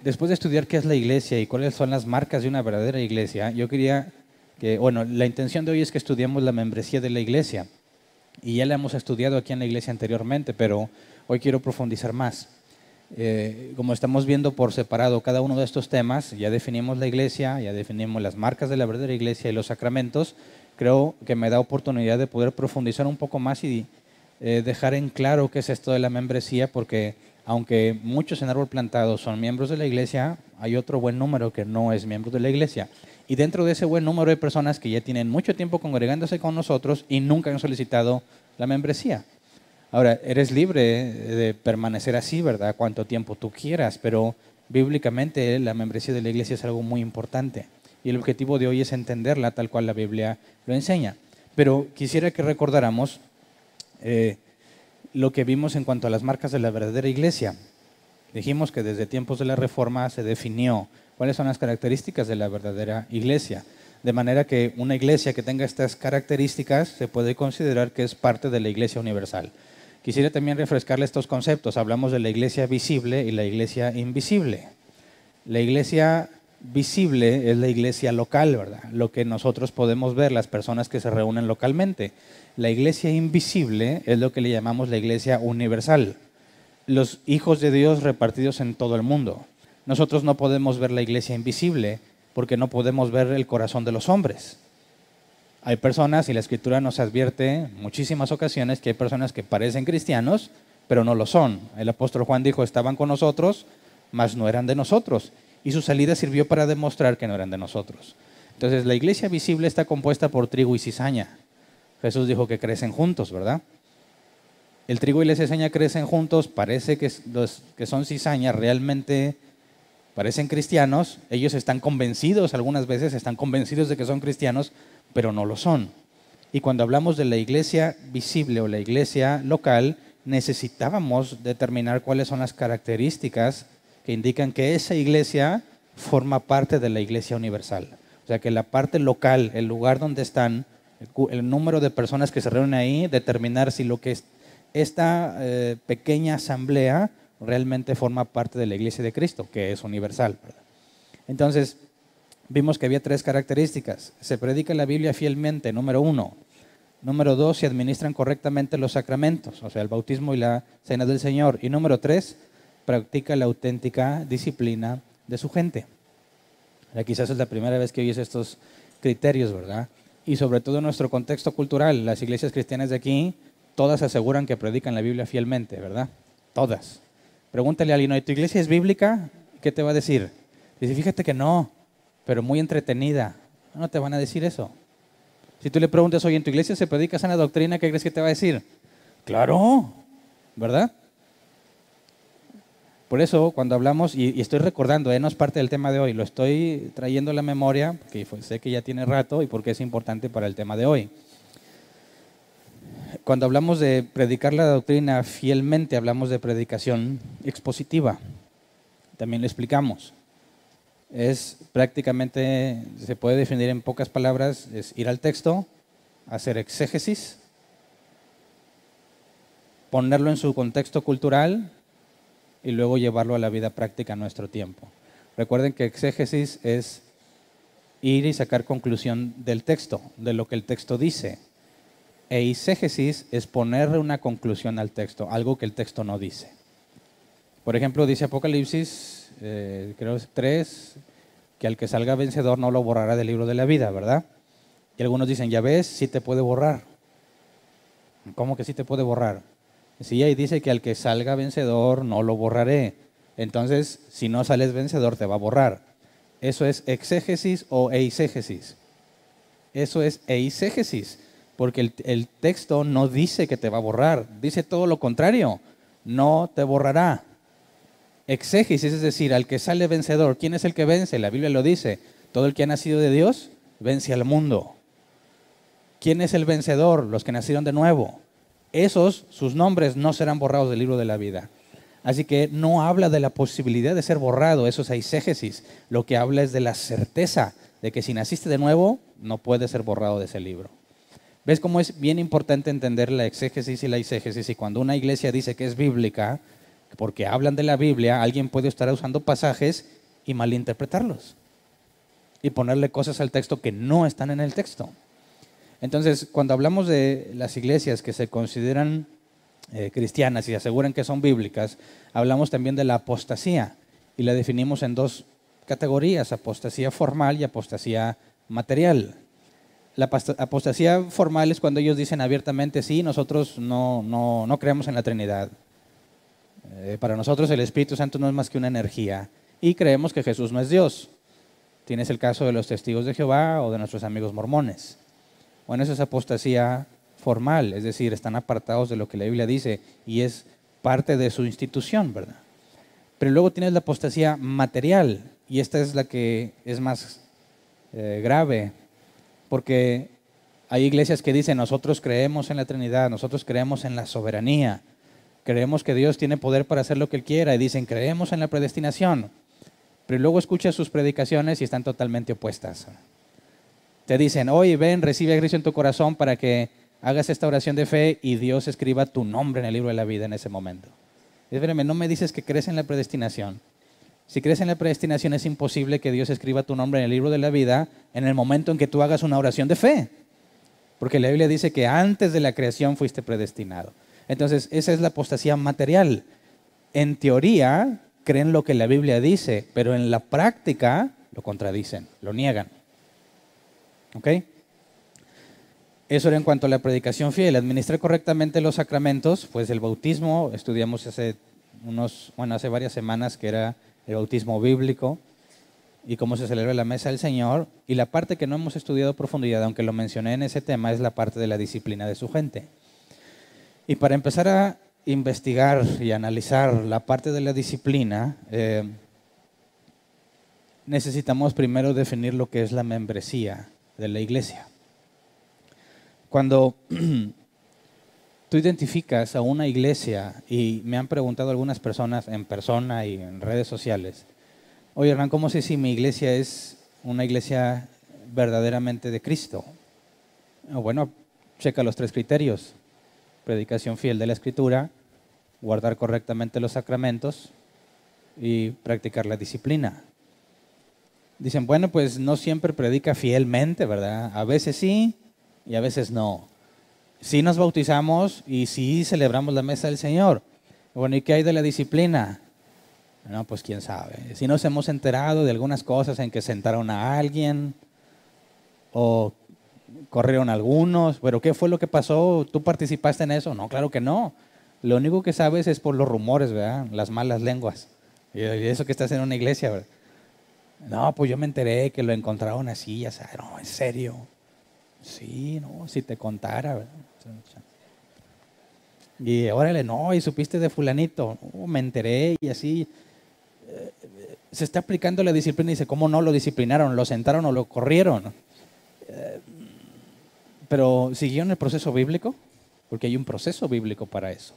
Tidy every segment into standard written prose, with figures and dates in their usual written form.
después de estudiar qué es la iglesia y cuáles son las marcas de una verdadera iglesia, yo quería que, bueno, la intención de hoy es que estudiemos la membresía de la iglesia. Y ya la hemos estudiado aquí en la iglesia anteriormente, pero hoy quiero profundizar más. Como estamos viendo por separado cada uno de estos temas, ya definimos la iglesia, ya definimos las marcas de la verdadera iglesia y los sacramentos. Creo que me da oportunidad de poder profundizar un poco más y dejar en claro qué es esto de la membresía, porque aunque muchos en Árbol Plantado son miembros de la iglesia, hay otro buen número que no es miembro de la iglesia. Y dentro de ese buen número hay personas que ya tienen mucho tiempo congregándose con nosotros y nunca han solicitado la membresía. Ahora, eres libre de permanecer así, ¿verdad? Cuanto tiempo tú quieras, pero bíblicamente la membresía de la iglesia es algo muy importante. Y el objetivo de hoy es entenderla tal cual la Biblia lo enseña. Pero quisiera que recordáramos lo que vimos en cuanto a las marcas de la verdadera iglesia. Dijimos que desde tiempos de la Reforma se definió cuáles son las características de la verdadera iglesia. De manera que una iglesia que tenga estas características se puede considerar que es parte de la iglesia universal. Quisiera también refrescarle estos conceptos. Hablamos de la iglesia visible y la iglesia invisible. La iglesia visible es la iglesia local, ¿verdad? Lo que nosotros podemos ver, las personas que se reúnen localmente. La iglesia invisible es lo que le llamamos la iglesia universal. Los hijos de Dios repartidos en todo el mundo. Nosotros no podemos ver la iglesia invisible porque no podemos ver el corazón de los hombres. Hay personas, y la Escritura nos advierte en muchísimas ocasiones, que hay personas que parecen cristianos, pero no lo son. El apóstol Juan dijo, estaban con nosotros, mas no eran de nosotros. Y su salida sirvió para demostrar que no eran de nosotros. Entonces, la iglesia visible está compuesta por trigo y cizaña. Jesús dijo que crecen juntos, ¿verdad? El trigo y la cizaña crecen juntos, parece que los que son cizaña realmente parecen cristianos, ellos están convencidos, algunas veces están convencidos de que son cristianos, pero no lo son. Y cuando hablamos de la iglesia visible o la iglesia local, necesitábamos determinar cuáles son las características que indican que esa iglesia forma parte de la iglesia universal. O sea, que la parte local, el lugar donde están, el número de personas que se reúnen ahí, determinar si lo que es esta pequeña asamblea realmente forma parte de la iglesia de Cristo, que es universal, ¿verdad? Entonces, vimos que había tres características. Se predica la Biblia fielmente, número 1. Número 2, se administran correctamente los sacramentos, o sea, el bautismo y la cena del Señor. Y número 3, practica la auténtica disciplina de su gente. Quizás es la primera vez que oyes estos criterios, ¿verdad? Y sobre todo en nuestro contexto cultural, las iglesias cristianas de aquí, todas aseguran que predican la Biblia fielmente, ¿verdad? Todas. Pregúntale a alguien, ¿tu iglesia es bíblica? ¿Qué te va a decir? Dice, fíjate que no, pero muy entretenida. No te van a decir eso. Si tú le preguntas, oye, ¿en tu iglesia se predica sana doctrina? ¿Qué crees que te va a decir? Claro, ¿verdad? Por eso, cuando hablamos, y estoy recordando, no es parte del tema de hoy, lo estoy trayendo a la memoria, porque sé que ya tiene rato y porque es importante para el tema de hoy. Cuando hablamos de predicar la doctrina fielmente, hablamos de predicación expositiva. También lo explicamos. Es prácticamente, se puede definir en pocas palabras, es ir al texto, hacer exégesis, ponerlo en su contexto cultural y luego llevarlo a la vida práctica en nuestro tiempo. Recuerden que exégesis es ir y sacar conclusión del texto, de lo que el texto dice. E eisegesis es ponerle una conclusión al texto, algo que el texto no dice. Por ejemplo, dice Apocalipsis, creo 3, que al que salga vencedor no lo borrará del libro de la vida, ¿verdad? Y algunos dicen, ya ves, sí te puede borrar. ¿Cómo que sí te puede borrar? Sí, ahí dice que al que salga vencedor no lo borraré. Entonces, si no sales vencedor, te va a borrar. ¿Eso es exégesis o eisegesis? Eso es eisegesis. Porque el texto no dice que te va a borrar, dice todo lo contrario, no te borrará. Exégesis, es decir, al que sale vencedor. ¿Quién es el que vence? La Biblia lo dice, todo el que ha nacido de Dios vence al mundo. ¿Quién es el vencedor? Los que nacieron de nuevo. Esos, sus nombres no serán borrados del libro de la vida. Así que no habla de la posibilidad de ser borrado, eso es eisegesis. Lo que habla es de la certeza de que si naciste de nuevo, no puedes ser borrado de ese libro. ¿Ves cómo es bien importante entender la exégesis y la eisegesis? Y cuando una iglesia dice que es bíblica, porque hablan de la Biblia, alguien puede estar usando pasajes y malinterpretarlos y ponerle cosas al texto que no están en el texto. Entonces, cuando hablamos de las iglesias que se consideran cristianas y aseguran que son bíblicas, hablamos también de la apostasía y la definimos en dos categorías: apostasía formal y apostasía material. La apostasía formal es cuando ellos dicen abiertamente: sí, nosotros no creemos en la Trinidad. Para nosotros el Espíritu Santo no es más que una energía y creemos que Jesús no es Dios. Tienes el caso de los testigos de Jehová o de nuestros amigos mormones. Bueno, eso es apostasía formal, es decir, están apartados de lo que la Biblia dice y es parte de su institución, ¿verdad? Pero luego tienes la apostasía material y esta es la que es más grave, porque hay iglesias que dicen: nosotros creemos en la Trinidad, nosotros creemos en la soberanía, creemos que Dios tiene poder para hacer lo que Él quiera, y dicen: creemos en la predestinación. Pero luego escuchas sus predicaciones y están totalmente opuestas. Te dicen: oye, ven, recibe a Cristo en tu corazón para que hagas esta oración de fe y Dios escriba tu nombre en el libro de la vida en ese momento. Espérame, no me dices que crees en la predestinación. Si crees en la predestinación, es imposible que Dios escriba tu nombre en el libro de la vida en el momento en que tú hagas una oración de fe. Porque la Biblia dice que antes de la creación fuiste predestinado. Entonces, esa es la apostasía material. En teoría, creen lo que la Biblia dice, pero en la práctica lo contradicen, lo niegan. ¿Ok? Eso era en cuanto a la predicación fiel. Administrar correctamente los sacramentos, pues el bautismo, estudiamos hace varias semanas que era el bautismo bíblico y cómo se celebra la mesa del Señor. Y la parte que no hemos estudiado a profundidad, aunque lo mencioné en ese tema, es la parte de la disciplina de su gente. Y para empezar a investigar y analizar la parte de la disciplina, necesitamos primero definir lo que es la membresía de la iglesia. Cuando tú identificas a una iglesia, y me han preguntado algunas personas en persona y en redes sociales: oye, Hernán, ¿cómo sé si mi iglesia es una iglesia verdaderamente de Cristo? Bueno, checa los 3 criterios: predicación fiel de la Escritura, guardar correctamente los sacramentos y practicar la disciplina. Dicen: bueno, pues no siempre predica fielmente, ¿verdad? A veces sí y a veces no. Sí nos bautizamos y sí celebramos la mesa del Señor. Bueno, ¿y qué hay de la disciplina? No, pues quién sabe. Si nos hemos enterado de algunas cosas en que sentaron a alguien o corrieron algunos, pero ¿qué fue lo que pasó? ¿Tú participaste en eso? No, claro que no. Lo único que sabes es por los rumores, ¿verdad? Las malas lenguas. Y eso que estás en una iglesia, ¿verdad? No, pues yo me enteré que lo encontraron así, ya sabes. No, en serio. Sí, no, si te contara, ¿verdad? Y órale, no, y supiste de fulanito. No, me enteré y así. Se está aplicando la disciplina y dice: ¿cómo no lo disciplinaron? ¿Lo sentaron o lo corrieron? Pero ¿siguieron el proceso bíblico? Porque hay un proceso bíblico para eso.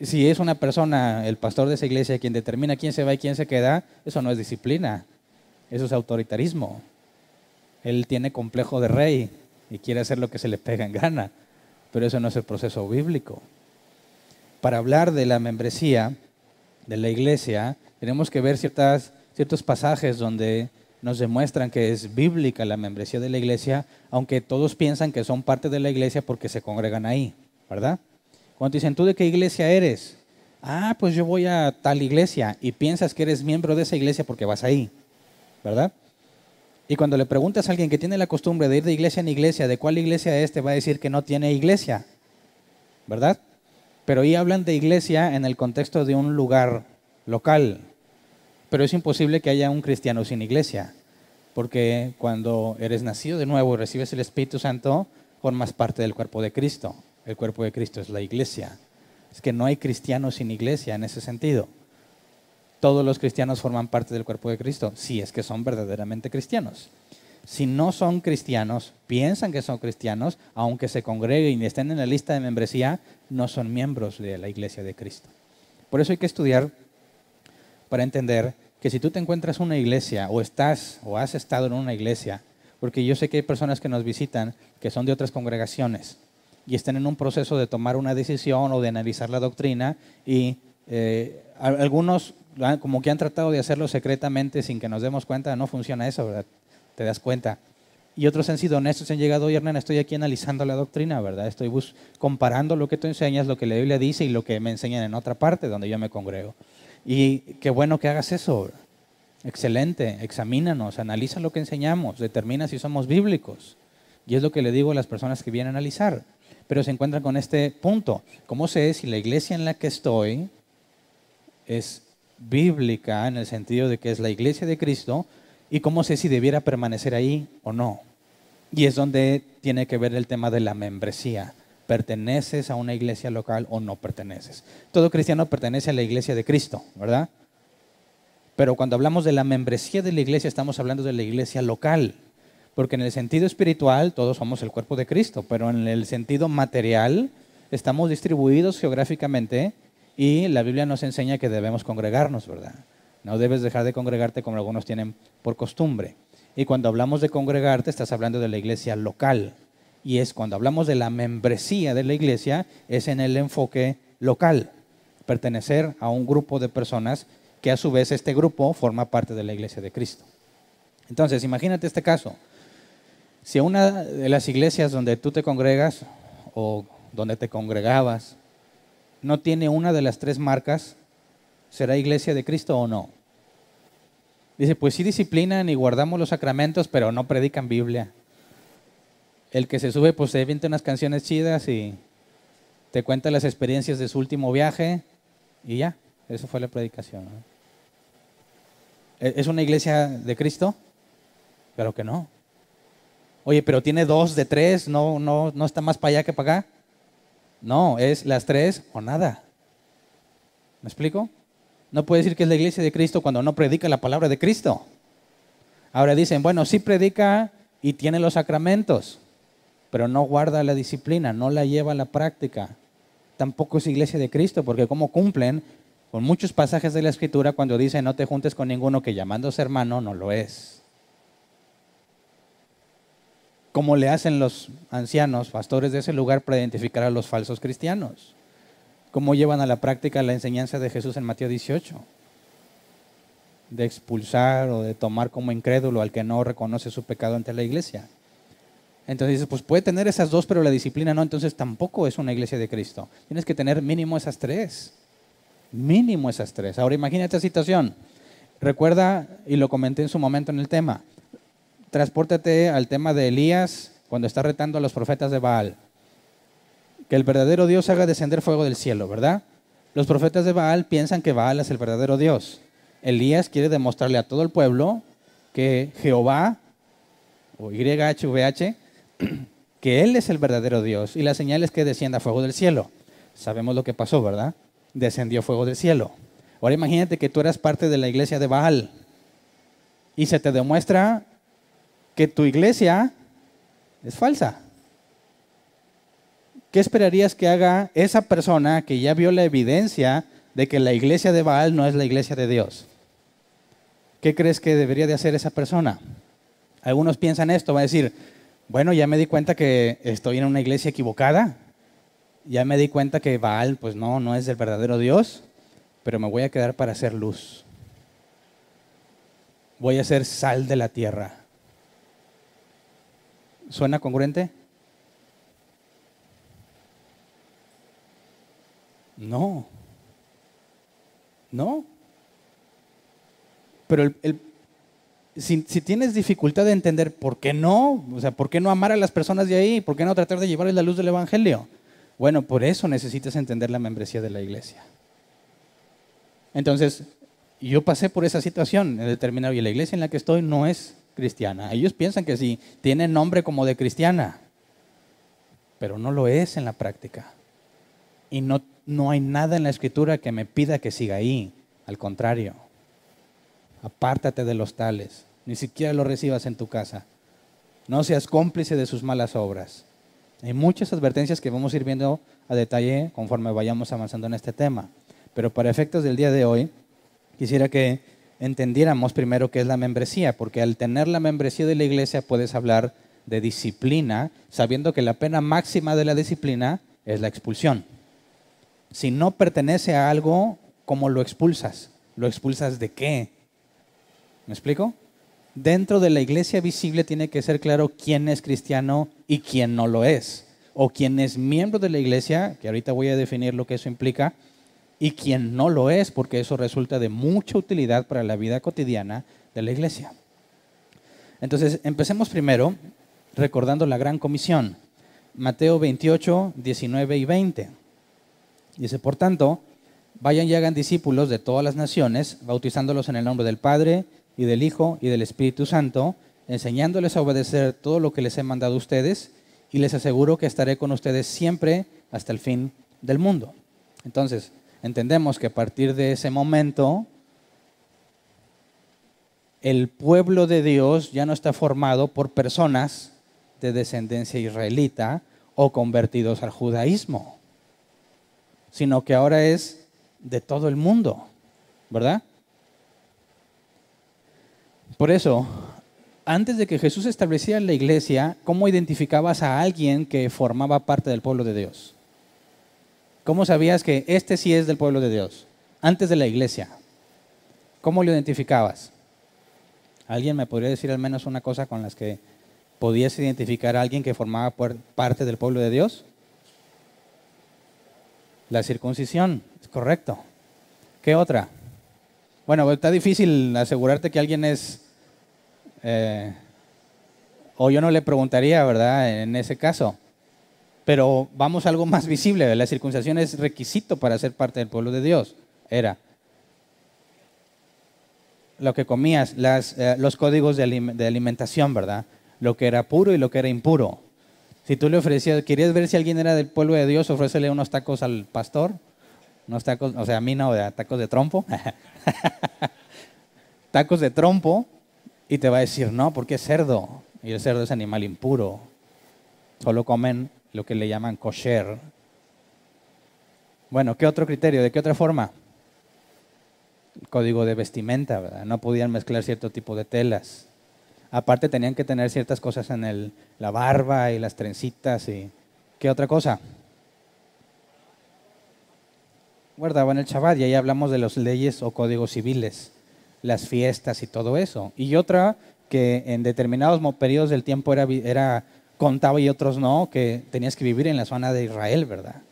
Si es una persona, el pastor de esa iglesia, quien determina quién se va y quién se queda, eso no es disciplina, eso es autoritarismo. Él tiene complejo de rey y quiere hacer lo que se le pega en gana, pero eso no es el proceso bíblico. Para hablar de la membresía de la iglesia, tenemos que ver ciertos pasajes donde nos demuestran que es bíblica la membresía de la iglesia, aunque todos piensan que son parte de la iglesia porque se congregan ahí, ¿verdad? Cuando dicen: ¿tú de qué iglesia eres? Ah, pues yo voy a tal iglesia, y piensas que eres miembro de esa iglesia porque vas ahí, ¿verdad? Y cuando le preguntas a alguien que tiene la costumbre de ir de iglesia en iglesia, ¿de cuál iglesia es?, te va a decir que no tiene iglesia, ¿verdad? Pero ahí hablan de iglesia en el contexto de un lugar local. Pero es imposible que haya un cristiano sin iglesia, porque cuando eres nacido de nuevo y recibes el Espíritu Santo, formas parte del cuerpo de Cristo. El cuerpo de Cristo es la iglesia. Es que no hay cristianos sin iglesia en ese sentido. Todos los cristianos forman parte del cuerpo de Cristo, si es que son verdaderamente cristianos. Si no son cristianos, piensan que son cristianos, aunque se congreguen y estén en la lista de membresía, no son miembros de la iglesia de Cristo. Por eso hay que estudiar para entender que si tú te encuentras en una iglesia o has estado en una iglesia, porque yo sé que hay personas que nos visitan que son de otras congregaciones, y estén en un proceso de tomar una decisión o de analizar la doctrina y algunos como que han tratado de hacerlo secretamente sin que nos demos cuenta, no funciona eso, ¿verdad? Te das cuenta. Y otros han sido honestos, han llegado, oye Hernán, estoy aquí analizando la doctrina, ¿verdad? Estoy comparando lo que tú enseñas, lo que la Biblia dice y lo que me enseñan en otra parte donde yo me congrego. Y qué bueno que hagas eso, ¿verdad? Excelente, examínanos, analiza lo que enseñamos, determina si somos bíblicos. Y es lo que le digo a las personas que vienen a analizar. Pero se encuentran con este punto. ¿Cómo sé si la iglesia en la que estoy es bíblica en el sentido de que es la iglesia de Cristo? ¿Y cómo sé si debiera permanecer ahí o no? Y es donde tiene que ver el tema de la membresía. ¿Perteneces a una iglesia local o no perteneces? Todo cristiano pertenece a la iglesia de Cristo, ¿verdad? Pero cuando hablamos de la membresía de la iglesia, estamos hablando de la iglesia local. Porque en el sentido espiritual todos somos el cuerpo de Cristo, pero en el sentido material estamos distribuidos geográficamente y la Biblia nos enseña que debemos congregarnos, ¿verdad? No debes dejar de congregarte como algunos tienen por costumbre. Y cuando hablamos de congregarte, estás hablando de la iglesia local. Y es cuando hablamos de la membresía de la iglesia, es en el enfoque local. Pertenecer a un grupo de personas que a su vez este grupo forma parte de la iglesia de Cristo. Entonces, imagínate este caso. Si una de las iglesias donde tú te congregas o donde te congregabas no tiene una de las tres marcas, ¿será iglesia de Cristo o no? Dice, pues sí disciplinan y guardamos los sacramentos, pero no predican Biblia. El que se sube, pues se avienta unas canciones chidas y te cuenta las experiencias de su último viaje y ya, eso fue la predicación, ¿no? ¿Es una iglesia de Cristo? Claro que no. Oye, pero tiene 2 de 3, no está más para allá que para acá. No, es las 3 o nada. ¿Me explico? No puede decir que es la iglesia de Cristo cuando no predica la palabra de Cristo. Ahora dicen, bueno, sí predica y tiene los sacramentos, pero no guarda la disciplina, no la lleva a la práctica. Tampoco es iglesia de Cristo, porque como cumplen con muchos pasajes de la Escritura cuando dice no te juntes con ninguno que llamándose hermano no lo es. Como le hacen los ancianos, pastores de ese lugar para identificar a los falsos cristianos. ¿Cómo llevan a la práctica la enseñanza de Jesús en Mateo 18? De expulsar o de tomar como incrédulo al que no reconoce su pecado ante la iglesia. Entonces dices, pues puede tener esas 2, pero la disciplina no, entonces tampoco es una iglesia de Cristo. Tienes que tener mínimo esas 3. Mínimo esas 3. Ahora imagínate esta situación. Recuerda, y lo comenté en su momento en el tema, transpórtate al tema de Elías cuando está retando a los profetas de Baal. Que el verdadero Dios haga descender fuego del cielo, ¿verdad? Los profetas de Baal piensan que Baal es el verdadero Dios. Elías quiere demostrarle a todo el pueblo que Jehová, o YHVH, que Él es el verdadero Dios. Y la señal es que descienda fuego del cielo. Sabemos lo que pasó, ¿verdad? Descendió fuego del cielo. Ahora imagínate que tú eras parte de la iglesia de Baal y se te demuestra que tu iglesia es falsa. ¿Qué esperarías que haga esa persona que ya vio la evidencia de que la iglesia de Baal no es la iglesia de Dios? ¿Qué crees que debería de hacer esa persona? Algunos piensan esto, va a decir, bueno, ya me di cuenta que estoy en una iglesia equivocada, ya me di cuenta que Baal pues no es el verdadero Dios, pero me voy a quedar para hacer luz. Voy a ser sal de la tierra. ¿Suena congruente? No. Pero si tienes dificultad de entender por qué no, o sea, por qué no amar a las personas de ahí, por qué no tratar de llevarles la luz del Evangelio, bueno, por eso necesitas entender la membresía de la iglesia. Entonces, yo pasé por esa situación en determinado, y la iglesia en la que estoy no es cristiana. Ellos piensan que sí, tiene nombre como de cristiana, pero no lo es en la práctica. Y no hay nada en la Escritura que me pida que siga ahí. Al contrario, apártate de los tales, ni siquiera los recibas en tu casa. No seas cómplice de sus malas obras. Hay muchas advertencias que vamos a ir viendo a detalle conforme vayamos avanzando en este tema. Pero para efectos del día de hoy, quisiera que entendiéramos primero qué es la membresía, porque al tener la membresía de la iglesia puedes hablar de disciplina, sabiendo que la pena máxima de la disciplina es la expulsión. Si no pertenece a algo, ¿cómo lo expulsas? ¿Lo expulsas de qué? ¿Me explico? Dentro de la iglesia visible tiene que ser claro quién es cristiano y quién no lo es. O quién es miembro de la iglesia, que ahorita voy a definir lo que eso implica, y quién no lo es, porque eso resulta de mucha utilidad para la vida cotidiana de la iglesia. Entonces, empecemos primero recordando la gran comisión. Mateo 28, 19 y 20. Dice, por tanto, vayan y hagan discípulos de todas las naciones, bautizándolos en el nombre del Padre, y del Hijo, y del Espíritu Santo, enseñándoles a obedecer todo lo que les he mandado a ustedes, y les aseguro que estaré con ustedes siempre hasta el fin del mundo. Entonces, entendemos que a partir de ese momento, el pueblo de Dios ya no está formado por personas de descendencia israelita o convertidos al judaísmo, sino que ahora es de todo el mundo, ¿verdad? Por eso, antes de que Jesús estableciera la iglesia, ¿cómo identificabas a alguien que formaba parte del pueblo de Dios? ¿Cómo sabías que este sí es del pueblo de Dios? Antes de la iglesia, ¿cómo lo identificabas? ¿Alguien me podría decir al menos una cosa con las que podías identificar a alguien que formaba parte del pueblo de Dios? La circuncisión, es correcto. ¿Qué otra? Bueno, está difícil asegurarte que alguien es... o yo no le preguntaría, ¿verdad? En ese caso. Pero vamos a algo más visible. La circuncisión es requisito para ser parte del pueblo de Dios. Era lo que comías, los códigos de alimentación, ¿verdad? Lo que era puro y lo que era impuro. Si tú le ofrecías, querías ver si alguien era del pueblo de Dios, ofrécele unos tacos al pastor. Unos tacos, o sea, a mí no, tacos de trompo. Tacos de trompo. Y te va a decir, no, porque es cerdo. Y el cerdo es animal impuro. Solo comen lo que le llaman kosher. Bueno, ¿qué otro criterio? ¿De qué otra forma? Código de vestimenta, ¿verdad? No podían mezclar cierto tipo de telas. Aparte tenían que tener ciertas cosas en la barba y las trencitas. Y ¿qué otra cosa? Guardaban el Shabbat, y ahí hablamos de las leyes o códigos civiles, las fiestas y todo eso. Y otra que en determinados periodos del tiempo era contaba y otros no, que tenías que vivir en la zona de Israel, ¿verdad?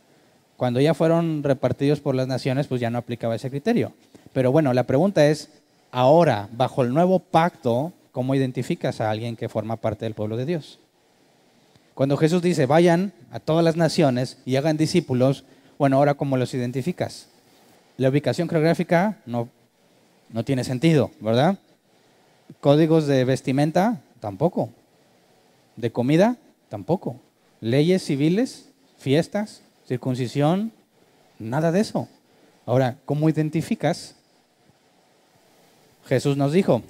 Cuando ya fueron repartidos por las naciones, pues ya no aplicaba ese criterio. Pero bueno, la pregunta es, ahora, bajo el nuevo pacto, ¿cómo identificas a alguien que forma parte del pueblo de Dios? Cuando Jesús dice, vayan a todas las naciones y hagan discípulos, bueno, ahora ¿cómo los identificas? La ubicación geográfica no tiene sentido, ¿verdad? Códigos de vestimenta, tampoco. De comida, tampoco. Leyes civiles, fiestas, circuncisión, nada de eso. Ahora, ¿cómo identificas? Jesús nos dijo,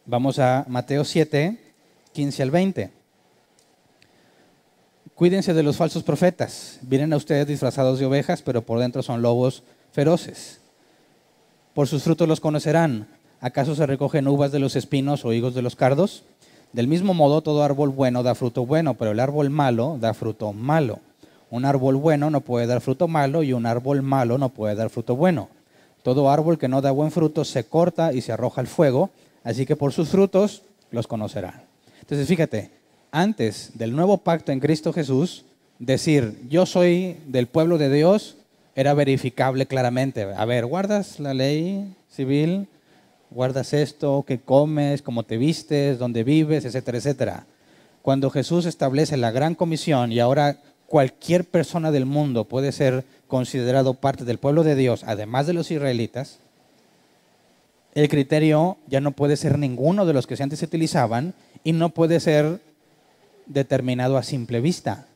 vamos a Mateo 7, 15 al 20. Cuídense de los falsos profetas. Vienen a ustedes disfrazados de ovejas, pero por dentro son lobos feroces. Por sus frutos los conocerán. ¿Acaso se recogen uvas de los espinos o higos de los cardos? Del mismo modo, todo árbol bueno da fruto bueno, pero el árbol malo da fruto malo. Un árbol bueno no puede dar fruto malo y un árbol malo no puede dar fruto bueno. Todo árbol que no da buen fruto se corta y se arroja al fuego, así que por sus frutos los conocerán. Entonces, fíjate, antes del nuevo pacto en Cristo Jesús, decir yo soy del pueblo de Dios era verificable claramente. A ver, ¿guardas la ley civil? ¿Guardas esto? ¿Qué comes? ¿Cómo te vistes? ¿Dónde vives? Etcétera, etcétera. Cuando Jesús establece la gran comisión y ahora cualquier persona del mundo puede ser considerado parte del pueblo de Dios, además de los israelitas, el criterio ya no puede ser ninguno de los que antes se utilizaban y no puede ser determinado a simple vista,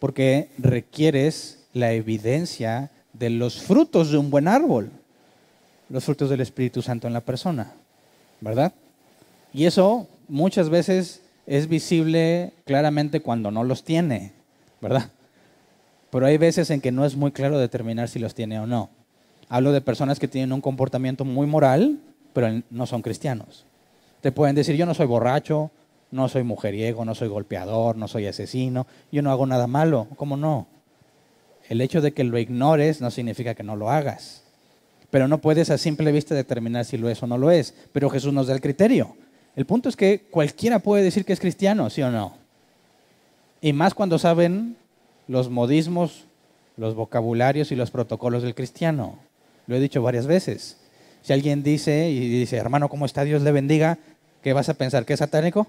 porque requieres la evidencia de los frutos de un buen árbol, los frutos del Espíritu Santo en la persona, ¿verdad? Y eso muchas veces es visible claramente cuando no los tiene, ¿verdad? Pero hay veces en que no es muy claro determinar si los tiene o no. Hablo de personas que tienen un comportamiento muy moral, pero no son cristianos. Te pueden decir, yo no soy borracho, No soy mujeriego, no soy golpeador, no soy asesino, yo no hago nada malo. ¿Cómo no? El hecho de que lo ignores no significa que no lo hagas. Pero no puedes a simple vista determinar si lo es o no lo es. Pero Jesús nos da el criterio. El punto es que cualquiera puede decir que es cristiano, ¿sí o no? Y más cuando saben los modismos, los vocabularios y los protocolos del cristiano. Lo he dicho varias veces. Si alguien dice, hermano, ¿cómo está? Dios le bendiga, ¿qué vas a pensar? ¿Que es satánico?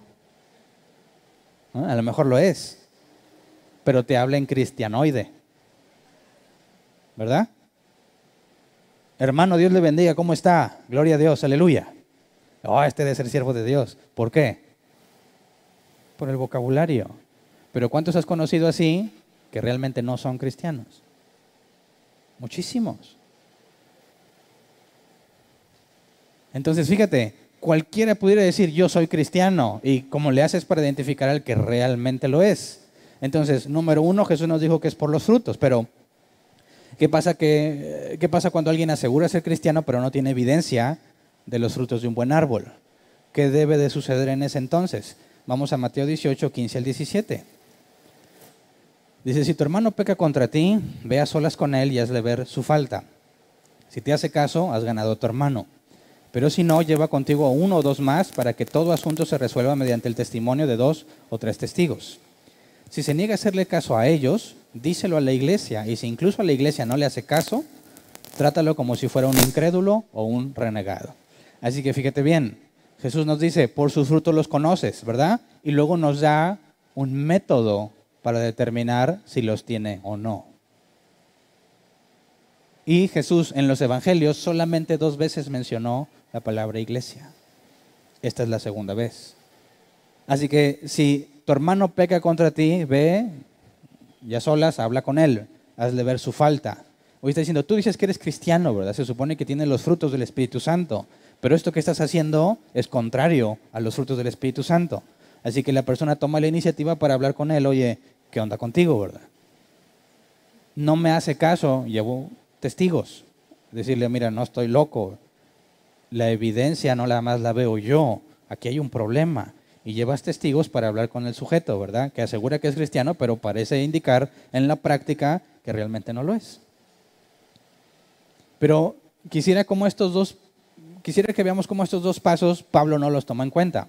¿No? A lo mejor lo es, pero te habla en cristianoide, ¿verdad? Hermano, Dios le bendiga, ¿cómo está? Gloria a Dios, aleluya. Oh, este debe ser siervo de Dios. ¿Por qué? Por el vocabulario. Pero ¿cuántos has conocido así que realmente no son cristianos? Muchísimos. Entonces, fíjate, cualquiera pudiera decir yo soy cristiano, y cómo le haces para identificar al que realmente lo es. Entonces, número uno, Jesús nos dijo que es por los frutos, pero ¿qué pasa cuando alguien asegura ser cristiano pero no tiene evidencia de los frutos de un buen árbol? ¿Qué debe de suceder en ese entonces? Vamos a Mateo 18, 15 al 17. Dice, si tu hermano peca contra ti, ve a solas con él y hazle ver su falta. Si te hace caso, has ganado a tu hermano. Pero si no, lleva contigo a uno o dos más para que todo asunto se resuelva mediante el testimonio de 2 o 3 testigos. Si se niega a hacerle caso a ellos, díselo a la iglesia. Y si incluso a la iglesia no le hace caso, trátalo como si fuera un incrédulo o un renegado. Así que fíjate bien, Jesús nos dice, por sus frutos los conoces, ¿verdad? Y luego nos da un método para determinar si los tiene o no. Y Jesús en los evangelios solamente 2 veces mencionó la palabra iglesia. Esta es la segunda vez. Así que si tu hermano peca contra ti, ve, ya solas, habla con él, hazle ver su falta. Hoy está diciendo, tú dices que eres cristiano, ¿verdad? Se supone que tienes los frutos del Espíritu Santo, pero esto que estás haciendo es contrario a los frutos del Espíritu Santo. Así que la persona toma la iniciativa para hablar con él, oye, ¿qué onda contigo, verdad? No me hace caso, llevo testigos. Decirle, mira, no estoy loco, la evidencia no nada más la veo yo, aquí hay un problema. Y llevas testigos para hablar con el sujeto, ¿verdad? Que asegura que es cristiano, pero parece indicar en la práctica que realmente no lo es. Pero quisiera que veamos cómo estos 2 pasos Pablo no los toma en cuenta.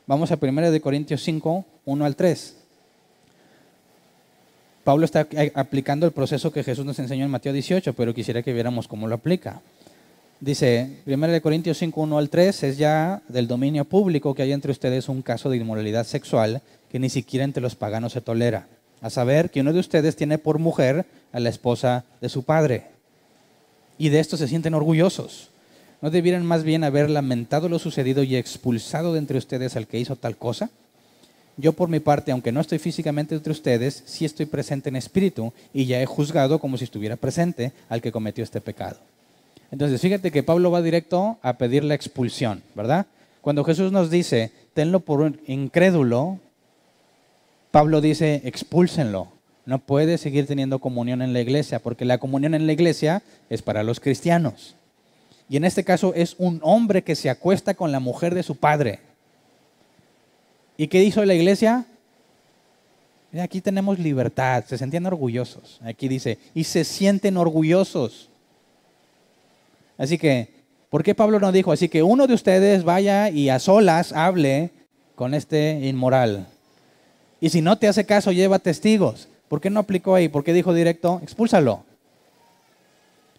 Vamos a 1 Corintios 5, 1 al 3. Pablo está aplicando el proceso que Jesús nos enseñó en Mateo 18, pero quisiera que viéramos cómo lo aplica. Dice, 1 Corintios 5, 1 al 3, es ya del dominio público que hay entre ustedes un caso de inmoralidad sexual que ni siquiera entre los paganos se tolera. A saber, que uno de ustedes tiene por mujer a la esposa de su padre. Y de esto se sienten orgullosos. ¿No debieran más bien haber lamentado lo sucedido y expulsado de entre ustedes al que hizo tal cosa? Yo por mi parte, aunque no estoy físicamente entre ustedes, sí estoy presente en espíritu y ya he juzgado como si estuviera presente al que cometió este pecado. Entonces, fíjate que Pablo va directo a pedir la expulsión, ¿verdad? Cuando Jesús nos dice, tenlo por un incrédulo, Pablo dice, expúlsenlo. No puede seguir teniendo comunión en la iglesia, porque la comunión en la iglesia es para los cristianos. Y en este caso es un hombre que se acuesta con la mujer de su padre. ¿Y qué hizo la iglesia? Aquí tenemos libertad, se sentían orgullosos. Aquí dice, y se sienten orgullosos. Así que, ¿por qué Pablo no dijo? Así que uno de ustedes vaya y a solas hable con este inmoral. Y si no te hace caso, lleva testigos. ¿Por qué no aplicó ahí? ¿Por qué dijo directo? Expúlsalo.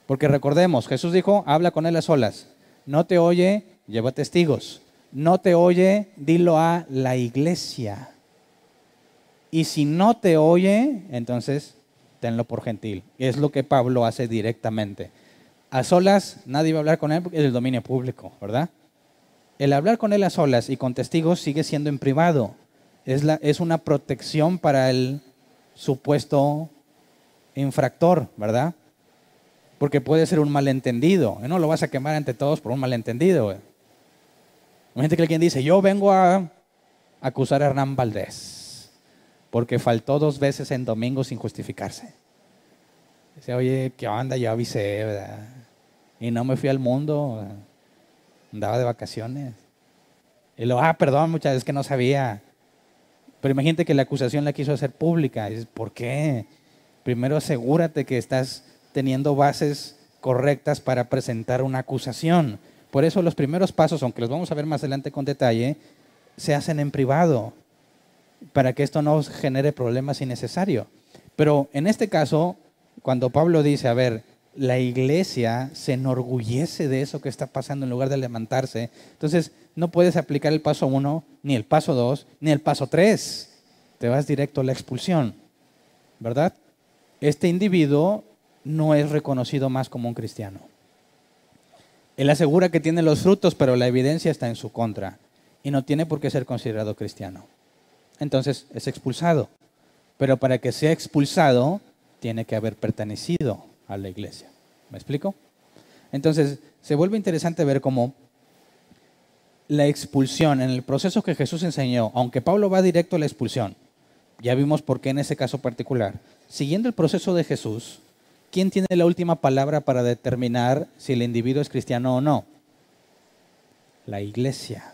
Porque recordemos, Jesús dijo, habla con él a solas. No te oye, lleva testigos. No te oye, dilo a la iglesia. Y si no te oye, entonces tenlo por gentil. Es lo que Pablo hace directamente. A solas, nadie va a hablar con él porque es el dominio público, ¿verdad? El hablar con él a solas y con testigos sigue siendo en privado. Es una protección para el supuesto infractor, ¿verdad? Porque puede ser un malentendido. No lo vas a quemar ante todos por un malentendido. Imagínate que alguien dice, yo vengo a acusar a Hernán Valdés porque faltó 2 veces en domingo sin justificarse. Dice, oye, ¿qué onda? Yo avisé, ¿verdad? Y no me fui al mundo, andaba de vacaciones. Y luego, perdón, muchas veces que no sabía. Pero imagínate que la acusación la quiso hacer pública. Y dices, ¿por qué? Primero asegúrate que estás teniendo bases correctas para presentar una acusación. Por eso los primeros pasos, aunque los vamos a ver más adelante con detalle, se hacen en privado, para que esto no genere problemas innecesarios. Pero en este caso, cuando Pablo dice, a ver, la iglesia se enorgullece de eso que está pasando en lugar de levantarse, entonces no puedes aplicar el paso 1, ni el paso 2, ni el paso 3. Te vas directo a la expulsión, ¿verdad? Este individuo no es reconocido más como un cristiano. Él asegura que tiene los frutos, pero la evidencia está en su contra y no tiene por qué ser considerado cristiano. Entonces es expulsado. Pero para que sea expulsado, tiene que haber pertenecido a la iglesia. ¿Me explico? Entonces se vuelve interesante ver cómo la expulsión, en el proceso que Jesús enseñó, aunque Pablo va directo a la expulsión, ya vimos por qué en ese caso particular, siguiendo el proceso de Jesús, ¿quién tiene la última palabra para determinar si el individuo es cristiano o no? La iglesia.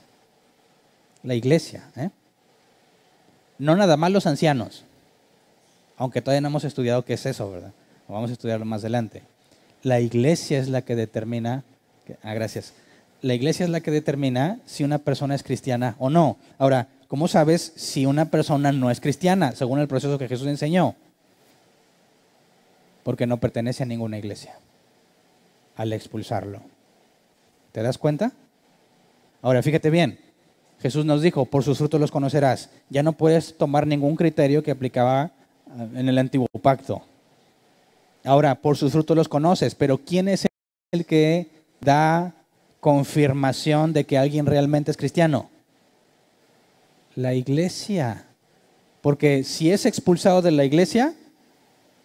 La iglesia, ¿eh? No nada más los ancianos, aunque todavía no hemos estudiado qué es eso, ¿verdad? Vamos a estudiarlo más adelante. La iglesia es la que determina, gracias. La iglesia es la que determina si una persona es cristiana o no. Ahora, ¿cómo sabes si una persona no es cristiana, según el proceso que Jesús enseñó? Porque no pertenece a ninguna iglesia, al expulsarlo. ¿Te das cuenta? Ahora, fíjate bien. Jesús nos dijo, por sus frutos los conocerás. Ya no puedes tomar ningún criterio que aplicaba en el antiguo pacto. Ahora, por sus frutos los conoces, pero ¿quién es el que da confirmación de que alguien realmente es cristiano? La iglesia. Porque si es expulsado de la iglesia,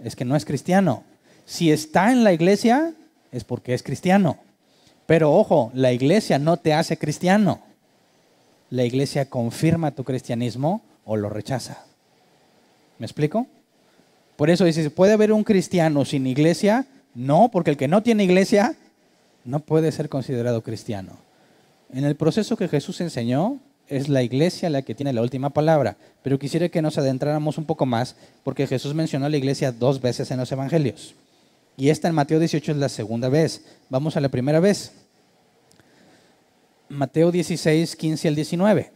es que no es cristiano. Si está en la iglesia, es porque es cristiano. Pero ojo, la iglesia no te hace cristiano. La iglesia confirma tu cristianismo o lo rechaza. ¿Me explico? Por eso dices, ¿puede haber un cristiano sin iglesia? No, porque el que no tiene iglesia no puede ser considerado cristiano. En el proceso que Jesús enseñó, es la iglesia la que tiene la última palabra. Pero quisiera que nos adentráramos un poco más, porque Jesús mencionó a la iglesia 2 veces en los evangelios. Y esta en Mateo 18 es la segunda vez. Vamos a la primera vez. Mateo 16, 15 al 19.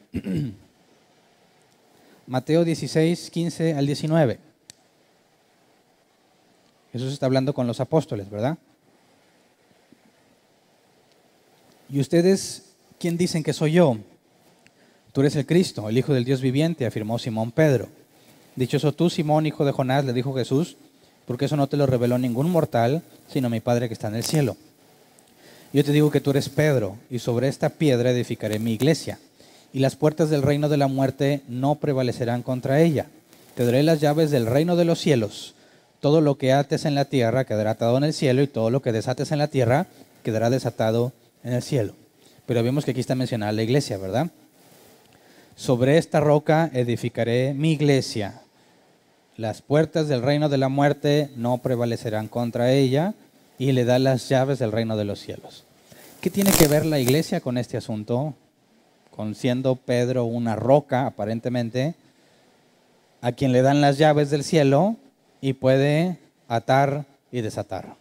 Mateo 16, 15 al 19. Jesús está hablando con los apóstoles, ¿verdad? ¿Y ustedes quién dicen que soy yo? Tú eres el Cristo, el Hijo del Dios viviente, afirmó Simón Pedro. Dichoso tú, Simón, hijo de Jonás, le dijo Jesús, porque eso no te lo reveló ningún mortal, sino mi Padre que está en el cielo. Yo te digo que tú eres Pedro, y sobre esta piedra edificaré mi iglesia, y las puertas del reino de la muerte no prevalecerán contra ella. Te daré las llaves del reino de los cielos. Todo lo que ates en la tierra quedará atado en el cielo, y todo lo que desates en la tierra quedará desatado en el cielo. Pero vemos que aquí está mencionada la iglesia, ¿verdad? Sobre esta roca edificaré mi iglesia. Las puertas del reino de la muerte no prevalecerán contra ella, y le da las llaves del reino de los cielos. ¿Qué tiene que ver la iglesia con este asunto? Con siendo Pedro una roca, aparentemente, a quien le dan las llaves del cielo y puede atar y desatar.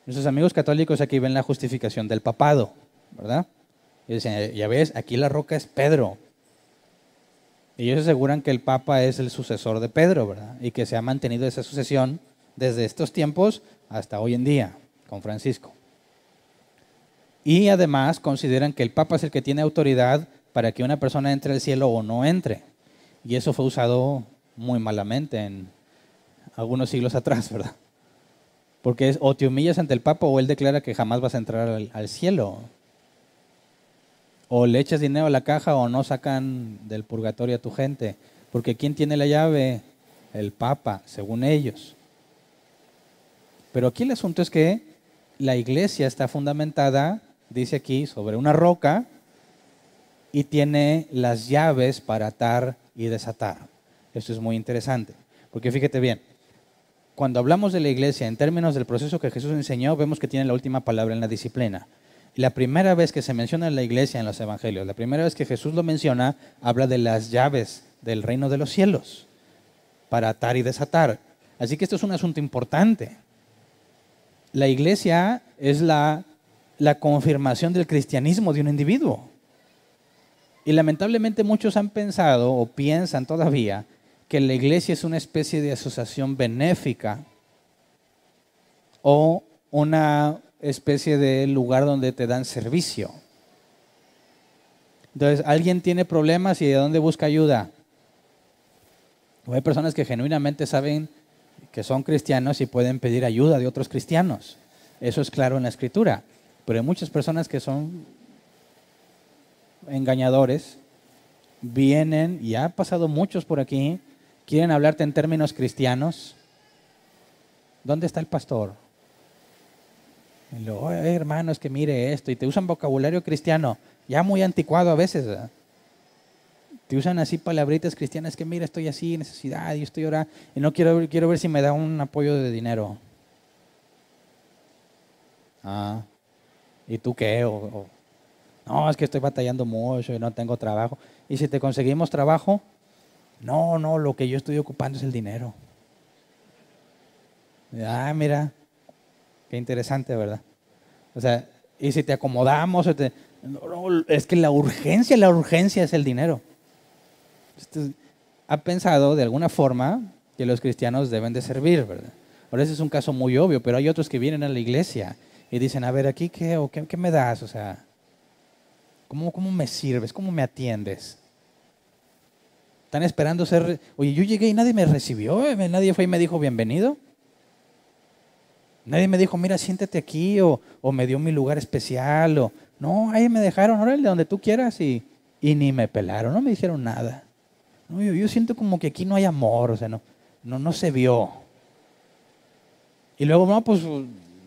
Nuestros amigos católicos aquí ven la justificación del papado, ¿verdad? Y dicen, ya ves, aquí la roca es Pedro. Y ellos aseguran que el Papa es el sucesor de Pedro, ¿verdad? Y que se ha mantenido esa sucesión desde estos tiempos hasta hoy en día, con Francisco. Y además consideran que el Papa es el que tiene autoridad para que una persona entre al cielo o no entre. Y eso fue usado muy malamente en algunos siglos atrás, ¿verdad? Porque es, o te humillas ante el Papa o él declara que jamás vas a entrar al cielo. O le echas dinero a la caja o no sacan del purgatorio a tu gente. Porque ¿quién tiene la llave? El Papa, según ellos. Pero aquí el asunto es que la iglesia está fundamentada, dice aquí, sobre una roca y tiene las llaves para atar y desatar. Esto es muy interesante, porque fíjate bien, cuando hablamos de la iglesia en términos del proceso que Jesús enseñó, vemos que tiene la última palabra en la disciplina. La primera vez que se menciona la iglesia en los evangelios, la primera vez que Jesús lo menciona, habla de las llaves del reino de los cielos para atar y desatar. Así que esto es un asunto importante. La iglesia es la confirmación del cristianismo de un individuo. Y lamentablemente muchos han pensado o piensan todavía que la iglesia es una especie de asociación benéfica o una especie de lugar donde te dan servicio. Entonces, alguien tiene problemas y ¿de dónde busca ayuda? O hay personas que genuinamente saben que son cristianos y pueden pedir ayuda de otros cristianos. Eso es claro en la Escritura. Pero hay muchas personas que son engañadores, vienen, y ha pasado muchos por aquí, quieren hablarte en términos cristianos. ¿Dónde está el pastor? Y luego, hermano, es que mire esto, y te usan vocabulario cristiano, ya muy anticuado a veces, ¿verdad? Te usan así palabritas cristianas que mira, estoy así, necesidad, y estoy orando, y no quiero ver si me da un apoyo de dinero. Ah, ¿y tú qué? No, es que estoy batallando mucho y no tengo trabajo. ¿Y si te conseguimos trabajo? No, lo que yo estoy ocupando es el dinero. Ah, mira, qué interesante, ¿verdad? O sea, y si te acomodamos, no, es que la urgencia es el dinero. Ha pensado de alguna forma que los cristianos deben de servir, ¿verdad? Ahora ese es un caso muy obvio, pero hay otros que vienen a la iglesia y dicen, a ver, ¿aquí qué? ¿O qué me das? O sea, ¿cómo me sirves? ¿Cómo me atiendes? Están esperando ser... Oye, yo llegué y nadie me recibió, nadie fue y me dijo bienvenido. Nadie me dijo, mira, siéntate aquí, o me dio mi lugar especial, o no, ahí me dejaron, órale, donde tú quieras, y ni me pelaron, no me dijeron nada. No, yo siento como que aquí no hay amor, o sea, no se vio. Y luego, no, pues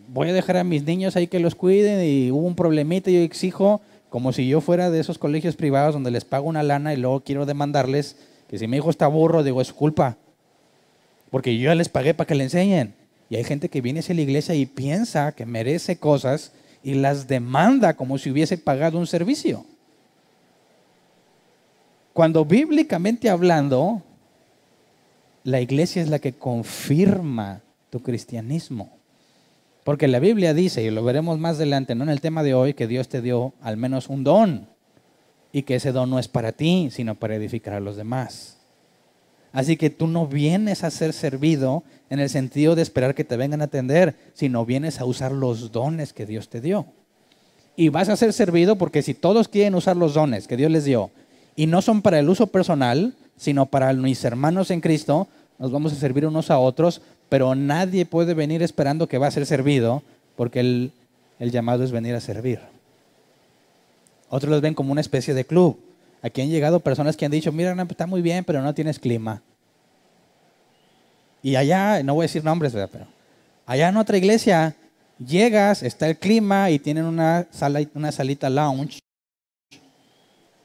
voy a dejar a mis niños ahí que los cuiden, y hubo un problemita, y yo exijo, como si yo fuera de esos colegios privados donde les pago una lana y luego quiero demandarles, que si mi hijo está burro, digo, es su culpa, porque yo ya les pagué para que le enseñen. Y hay gente que viene hacia la iglesia y piensa que merece cosas y las demanda como si hubiese pagado un servicio. Cuando bíblicamente hablando, la iglesia es la que confirma tu cristianismo. Porque la Biblia dice, y lo veremos más adelante, no en el tema de hoy, que Dios te dio al menos un don. Y que ese don no es para ti, sino para edificar a los demás. Así que tú no vienes a ser servido en el sentido de esperar que te vengan a atender, sino vienes a usar los dones que Dios te dio. Y vas a ser servido porque si todos quieren usar los dones que Dios les dio y no son para el uso personal, sino para mis hermanos en Cristo, nos vamos a servir unos a otros, pero nadie puede venir esperando que va a ser servido porque el llamado es venir a servir. Otros los ven como una especie de club. Aquí han llegado personas que han dicho, mira, está muy bien, pero no tienes clima. Y allá, no voy a decir nombres, ¿verdad? Pero allá en otra iglesia, llegas, está el clima y tienen una salita lounge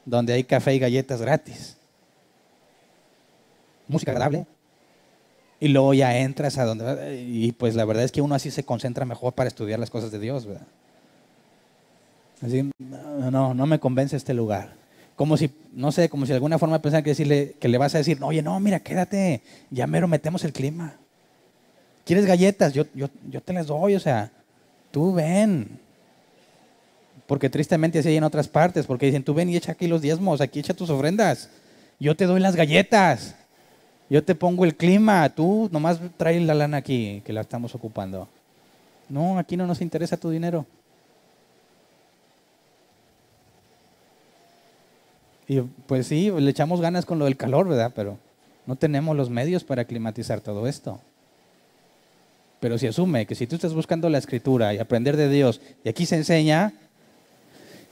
donde hay café y galletas gratis. Música agradable. Y luego ya entras a donde... Y pues la verdad es que uno así se concentra mejor para estudiar las cosas de Dios, ¿verdad? Así, no me convence este lugar. Como si, no sé, como si de alguna forma pensaran que le vas a decir, oye, no, mira, quédate, ya mero metemos el clima. ¿Quieres galletas? Yo te las doy, o sea, tú ven. Porque tristemente así hay en otras partes, porque dicen, tú ven y echa aquí los diezmos, aquí echa tus ofrendas. Yo te doy las galletas, yo te pongo el clima, tú nomás trae la lana aquí, que la estamos ocupando. No, aquí no nos interesa tu dinero. Y pues sí, le echamos ganas con lo del calor, ¿verdad? Pero no tenemos los medios para climatizar todo esto. Pero se asume que si tú estás buscando la escritura y aprender de Dios, y aquí se enseña,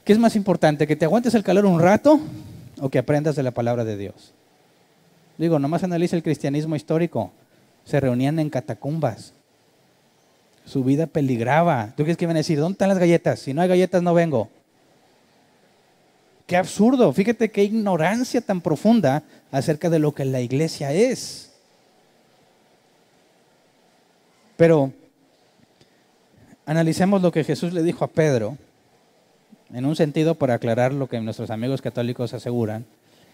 ¿qué es más importante? ¿Que te aguantes el calor un rato o que aprendas de la palabra de Dios? Digo, nomás analiza el cristianismo histórico. Se reunían en catacumbas. Su vida peligraba. ¿Tú crees que iban a decir, ¿dónde están las galletas? Si no hay galletas no vengo. Qué absurdo, fíjate qué ignorancia tan profunda acerca de lo que la iglesia es. Pero analicemos lo que Jesús le dijo a Pedro, en un sentido para aclarar lo que nuestros amigos católicos aseguran,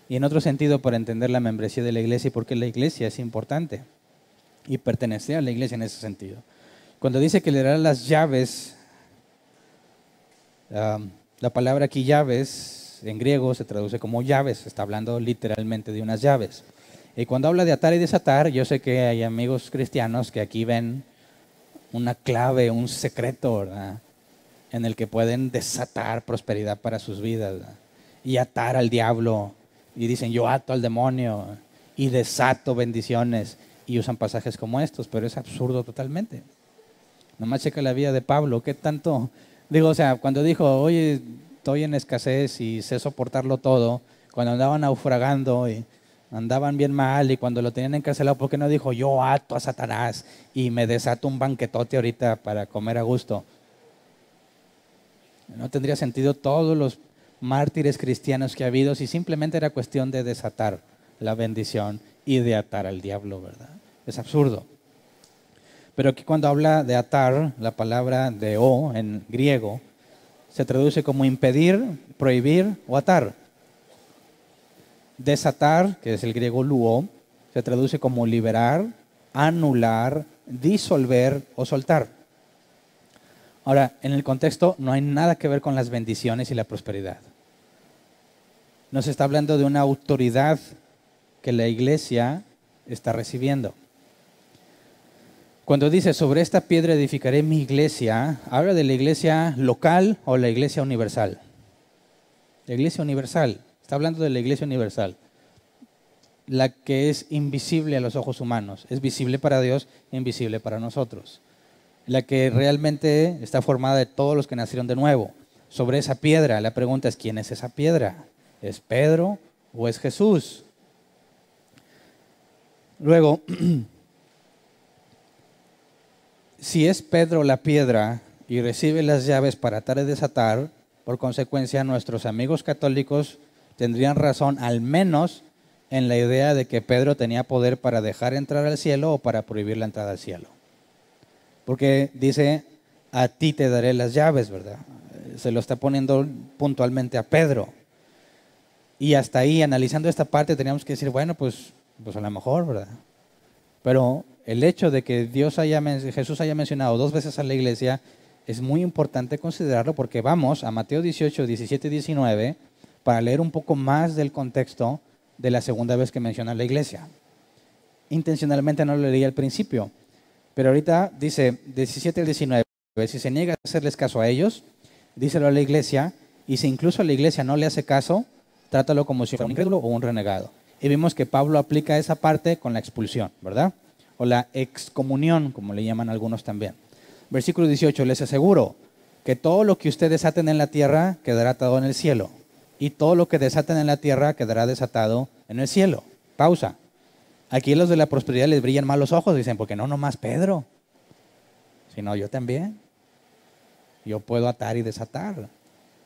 y en otro sentido para entender la membresía de la iglesia y por qué la iglesia es importante y pertenecer a la iglesia en ese sentido. Cuando dice que le dará las llaves, la palabra aquí llaves en griego se traduce como llaves, está hablando literalmente de unas llaves. Y cuando habla de atar y desatar, yo sé que hay amigos cristianos que aquí ven una clave, un secreto, ¿verdad?, en el que pueden desatar prosperidad para sus vidas, ¿verdad?, y atar al diablo. Y dicen, yo ato al demonio y desato bendiciones. Y usan pasajes como estos, pero es absurdo totalmente. Nomás checa la vida de Pablo, ¿qué tanto? Digo, o sea, cuando dijo, oye, estoy en escasez y sé soportarlo todo, cuando andaban naufragando y andaban bien mal y cuando lo tenían encarcelado, ¿por qué no dijo, yo ato a Satanás y me desato un banquetote ahorita para comer a gusto? No tendría sentido todos los mártires cristianos que ha habido si simplemente era cuestión de desatar la bendición y de atar al diablo, ¿verdad? Es absurdo. Pero aquí cuando habla de atar, la palabra deo en griego se traduce como impedir, prohibir o atar. Desatar, que es el griego luo, se traduce como liberar, anular, disolver o soltar. Ahora, en el contexto no hay nada que ver con las bendiciones y la prosperidad. Nos está hablando de una autoridad que la iglesia está recibiendo. Cuando dice, sobre esta piedra edificaré mi iglesia, ¿habla de la iglesia local o la iglesia universal? La iglesia universal, está hablando de la iglesia universal, la que es invisible a los ojos humanos, es visible para Dios e invisible para nosotros. La que realmente está formada de todos los que nacieron de nuevo. Sobre esa piedra, la pregunta es, ¿quién es esa piedra? ¿Es Pedro o es Jesús? Luego, si es Pedro la piedra y recibe las llaves para atar y desatar, por consecuencia nuestros amigos católicos tendrían razón al menos en la idea de que Pedro tenía poder para dejar entrar al cielo o para prohibir la entrada al cielo. Porque dice, a ti te daré las llaves, ¿verdad? Se lo está poniendo puntualmente a Pedro. Y hasta ahí, analizando esta parte, teníamos que decir, bueno, pues a lo mejor, ¿verdad? Pero el hecho de que Jesús haya mencionado 2 veces a la iglesia es muy importante considerarlo porque vamos a Mateo 18, 17 y 19 para leer un poco más del contexto de la segunda vez que menciona la iglesia. Intencionalmente no lo leí al principio, pero ahorita dice 17 al 19, si se niega a hacerles caso a ellos, díselo a la iglesia, y si incluso a la iglesia no le hace caso, trátalo como si fuera un incrédulo o un renegado. Y vimos que Pablo aplica esa parte con la expulsión, ¿verdad? O la excomunión, como le llaman algunos también. Versículo 18, les aseguro que todo lo que ustedes aten en la tierra quedará atado en el cielo, y todo lo que desaten en la tierra quedará desatado en el cielo. Pausa. Aquí los de la prosperidad les brillan mal los ojos, dicen, porque no nomás Pedro, sino yo también. Yo puedo atar y desatar.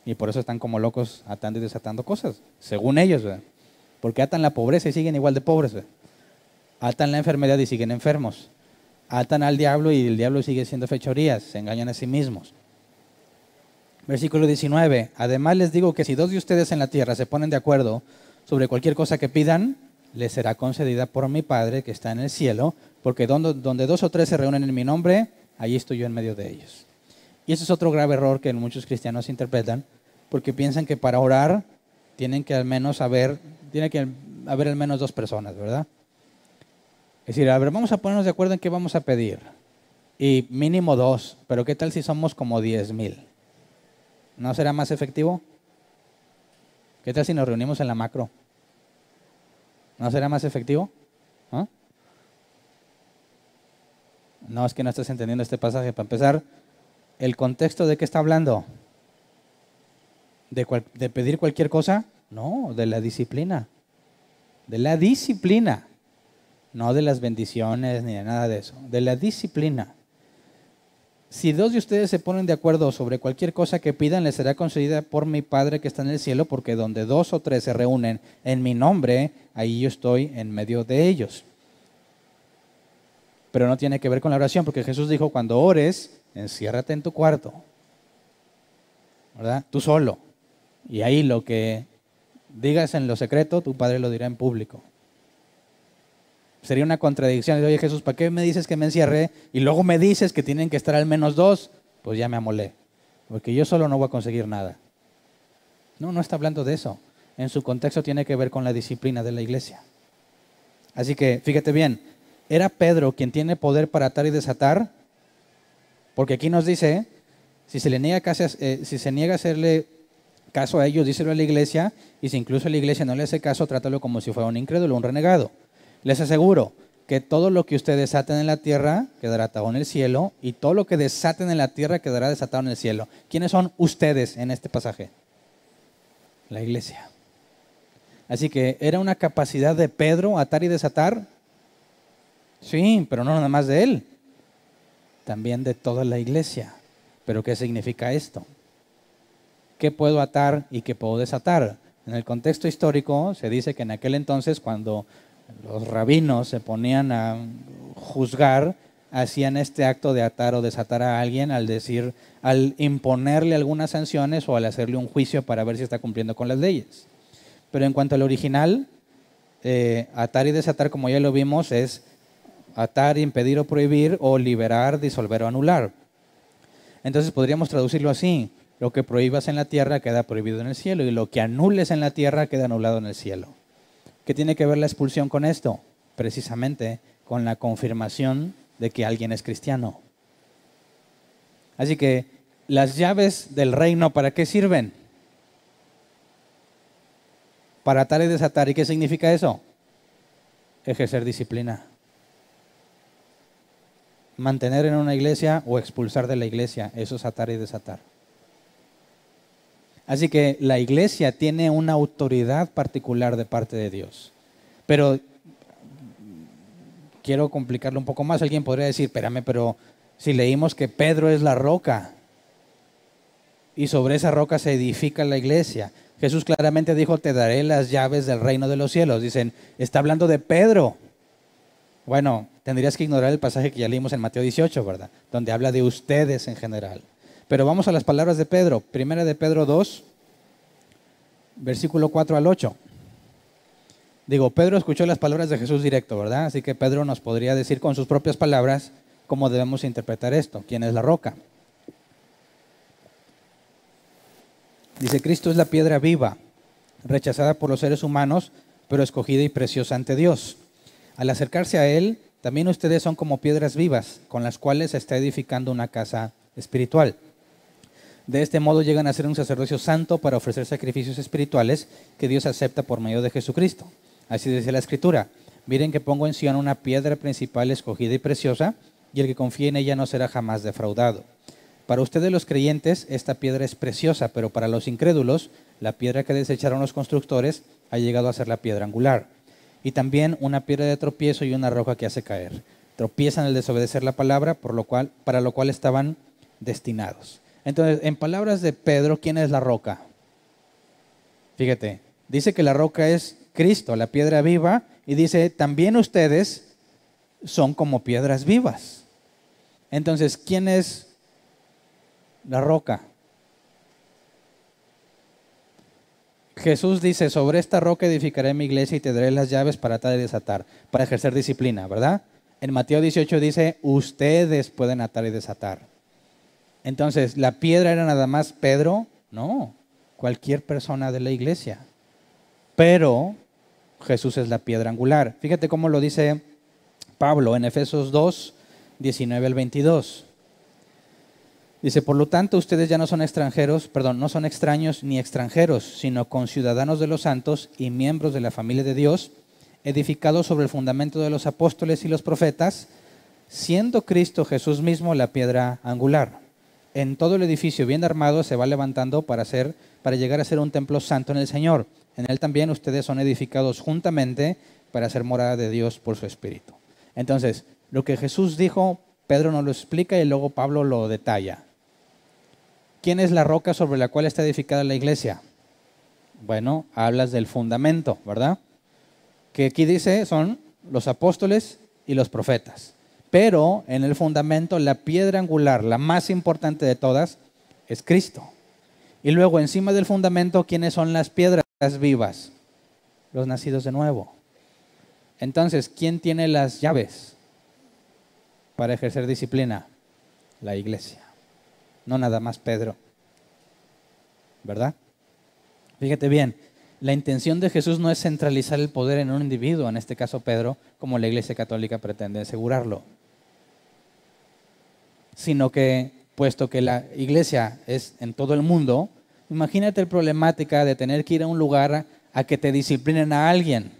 Y por eso están como locos atando y desatando cosas, según ellos, ¿verdad? Porque atan la pobreza y siguen igual de pobres, ¿verdad? Atan la enfermedad y siguen enfermos. Atan al diablo y el diablo sigue siendo fechorías, se engañan a sí mismos. Versículo 19, además les digo que si 2 de ustedes en la tierra se ponen de acuerdo sobre cualquier cosa que pidan, les será concedida por mi Padre que está en el cielo, porque donde 2 o 3 se reúnen en mi nombre, allí estoy yo en medio de ellos. Y ese es otro grave error que muchos cristianos interpretan, porque piensan que para orar tiene que haber al menos 2 personas, ¿verdad? Es decir, a ver, vamos a ponernos de acuerdo en qué vamos a pedir. Y mínimo 2, pero ¿qué tal si somos como 10,000? ¿No será más efectivo? ¿Qué tal si nos reunimos en la macro? ¿No será más efectivo? ¿Ah? No, es que no estás entendiendo este pasaje. Para empezar, ¿el contexto de qué está hablando? ¿De pedir cualquier cosa? No, de la disciplina. De la disciplina. No de las bendiciones ni de nada de eso. De la disciplina. Si 2 de ustedes se ponen de acuerdo sobre cualquier cosa que pidan, les será concedida por mi Padre que está en el cielo, porque donde 2 o 3 se reúnen en mi nombre, ahí yo estoy en medio de ellos. Pero no tiene que ver con la oración, porque Jesús dijo, cuando ores, enciérrate en tu cuarto, ¿verdad? Tú solo. Y ahí lo que digas en lo secreto, tu Padre lo dirá en público. Sería una contradicción. Oye, Jesús, ¿para qué me dices que me encierré? Y luego me dices que tienen que estar al menos 2. Pues ya me amolé, porque yo solo no voy a conseguir nada. No está hablando de eso. En su contexto tiene que ver con la disciplina de la iglesia. Así que, fíjate bien, ¿era Pedro quien tiene poder para atar y desatar? Porque aquí nos dice, si se niega a hacerle caso a ellos, díselo a la iglesia, y si incluso la iglesia no le hace caso, trátalo como si fuera un incrédulo, un renegado. Les aseguro que todo lo que ustedes desaten en la tierra quedará atado en el cielo, y todo lo que desaten en la tierra quedará desatado en el cielo. ¿Quiénes son ustedes en este pasaje? La iglesia. Así que, ¿era una capacidad de Pedro atar y desatar? Sí, pero no nada más de él. También de toda la iglesia. ¿Pero qué significa esto? ¿Qué puedo atar y qué puedo desatar? En el contexto histórico se dice que en aquel entonces, cuando los rabinos se ponían a juzgar, hacían este acto de atar o desatar a alguien al imponerle algunas sanciones o al hacerle un juicio para ver si está cumpliendo con las leyes. Pero en cuanto al original, atar y desatar, como ya lo vimos, es atar, impedir o prohibir, o liberar, disolver o anular. Entonces podríamos traducirlo así: lo que prohíbas en la tierra queda prohibido en el cielo, y lo que anules en la tierra queda anulado en el cielo. ¿Qué tiene que ver la expulsión con esto? Precisamente con la confirmación de que alguien es cristiano. Así que, las llaves del reino, ¿para qué sirven? Para atar y desatar. ¿Y qué significa eso? Ejercer disciplina. Mantener en una iglesia o expulsar de la iglesia, eso es atar y desatar. Así que la iglesia tiene una autoridad particular de parte de Dios. Pero quiero complicarlo un poco más. Alguien podría decir, espérame, pero si leímos que Pedro es la roca y sobre esa roca se edifica la iglesia. Jesús claramente dijo, te daré las llaves del reino de los cielos. Dicen, está hablando de Pedro. Bueno, tendrías que ignorar el pasaje que ya leímos en Mateo 18, ¿verdad? Donde habla de ustedes en general. Pero vamos a las palabras de Pedro. Primera de Pedro 2, versículo 4 al 8. Pedro escuchó las palabras de Jesús directo, ¿verdad? Así que Pedro nos podría decir con sus propias palabras cómo debemos interpretar esto. ¿Quién es la roca? Dice, Cristo es la piedra viva, rechazada por los seres humanos, pero escogida y preciosa ante Dios. Al acercarse a Él, también ustedes son como piedras vivas, con las cuales se está edificando una casa espiritual. De este modo llegan a ser un sacerdocio santo para ofrecer sacrificios espirituales que Dios acepta por medio de Jesucristo. Así dice la Escritura, miren que pongo en Sion una piedra principal escogida y preciosa, y el que confíe en ella no será jamás defraudado. Para ustedes los creyentes, esta piedra es preciosa, pero para los incrédulos, la piedra que desecharon los constructores ha llegado a ser la piedra angular. Y también una piedra de tropiezo y una roca que hace caer. Tropiezan al desobedecer la palabra, para lo cual estaban destinados. Entonces, en palabras de Pedro, ¿quién es la roca? Fíjate, dice que la roca es Cristo, la piedra viva, y dice, también ustedes son como piedras vivas. Entonces, ¿quién es la roca? Jesús dice, sobre esta roca edificaré mi iglesia y te daré las llaves para atar y desatar, para ejercer disciplina, ¿verdad? En Mateo 18 dice, ustedes pueden atar y desatar. Entonces, ¿la piedra era nada más Pedro? No, cualquier persona de la iglesia. Pero Jesús es la piedra angular. Fíjate cómo lo dice Pablo en Efesios 2, 19 al 22. Dice, por lo tanto, ustedes ya no son extraños ni extranjeros, sino conciudadanos de los santos y miembros de la familia de Dios, edificados sobre el fundamento de los apóstoles y los profetas, siendo Cristo Jesús mismo la piedra angular. En todo el edificio bien armado se va levantando para llegar a ser un templo santo en el Señor. En él también ustedes son edificados juntamente para ser morada de Dios por su Espíritu. Entonces, lo que Jesús dijo, Pedro nos lo explica y luego Pablo lo detalla. ¿Quién es la roca sobre la cual está edificada la iglesia? Bueno, hablas del fundamento, ¿verdad? Que aquí dice son los apóstoles y los profetas. Pero en el fundamento, la piedra angular, la más importante de todas, es Cristo. Y luego encima del fundamento, ¿quiénes son las piedras? vivas? Los nacidos de nuevo. Entonces, ¿quién tiene las llaves para ejercer disciplina? La iglesia. No nada más Pedro. ¿Verdad? Fíjate bien, la intención de Jesús no es centralizar el poder en un individuo, en este caso Pedro, como la Iglesia Católica pretende asegurarlo. Sino que, puesto que la iglesia es en todo el mundo, imagínate la problemática de tener que ir a un lugar a que te disciplinen a alguien,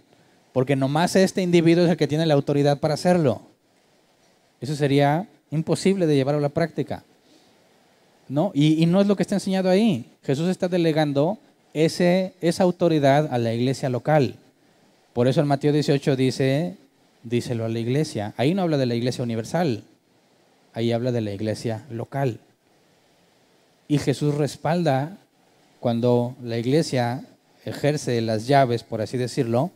porque nomás este individuo es el que tiene la autoridad para hacerlo. Eso sería imposible de llevar a la práctica, ¿no? Y no es lo que está enseñado ahí. Jesús está delegando esa autoridad a la iglesia local. Por eso en Mateo 18 dice, díselo a la iglesia. Ahí no habla de la iglesia universal, ahí habla de la iglesia local. Y Jesús respalda cuando la iglesia ejerce las llaves, por así decirlo.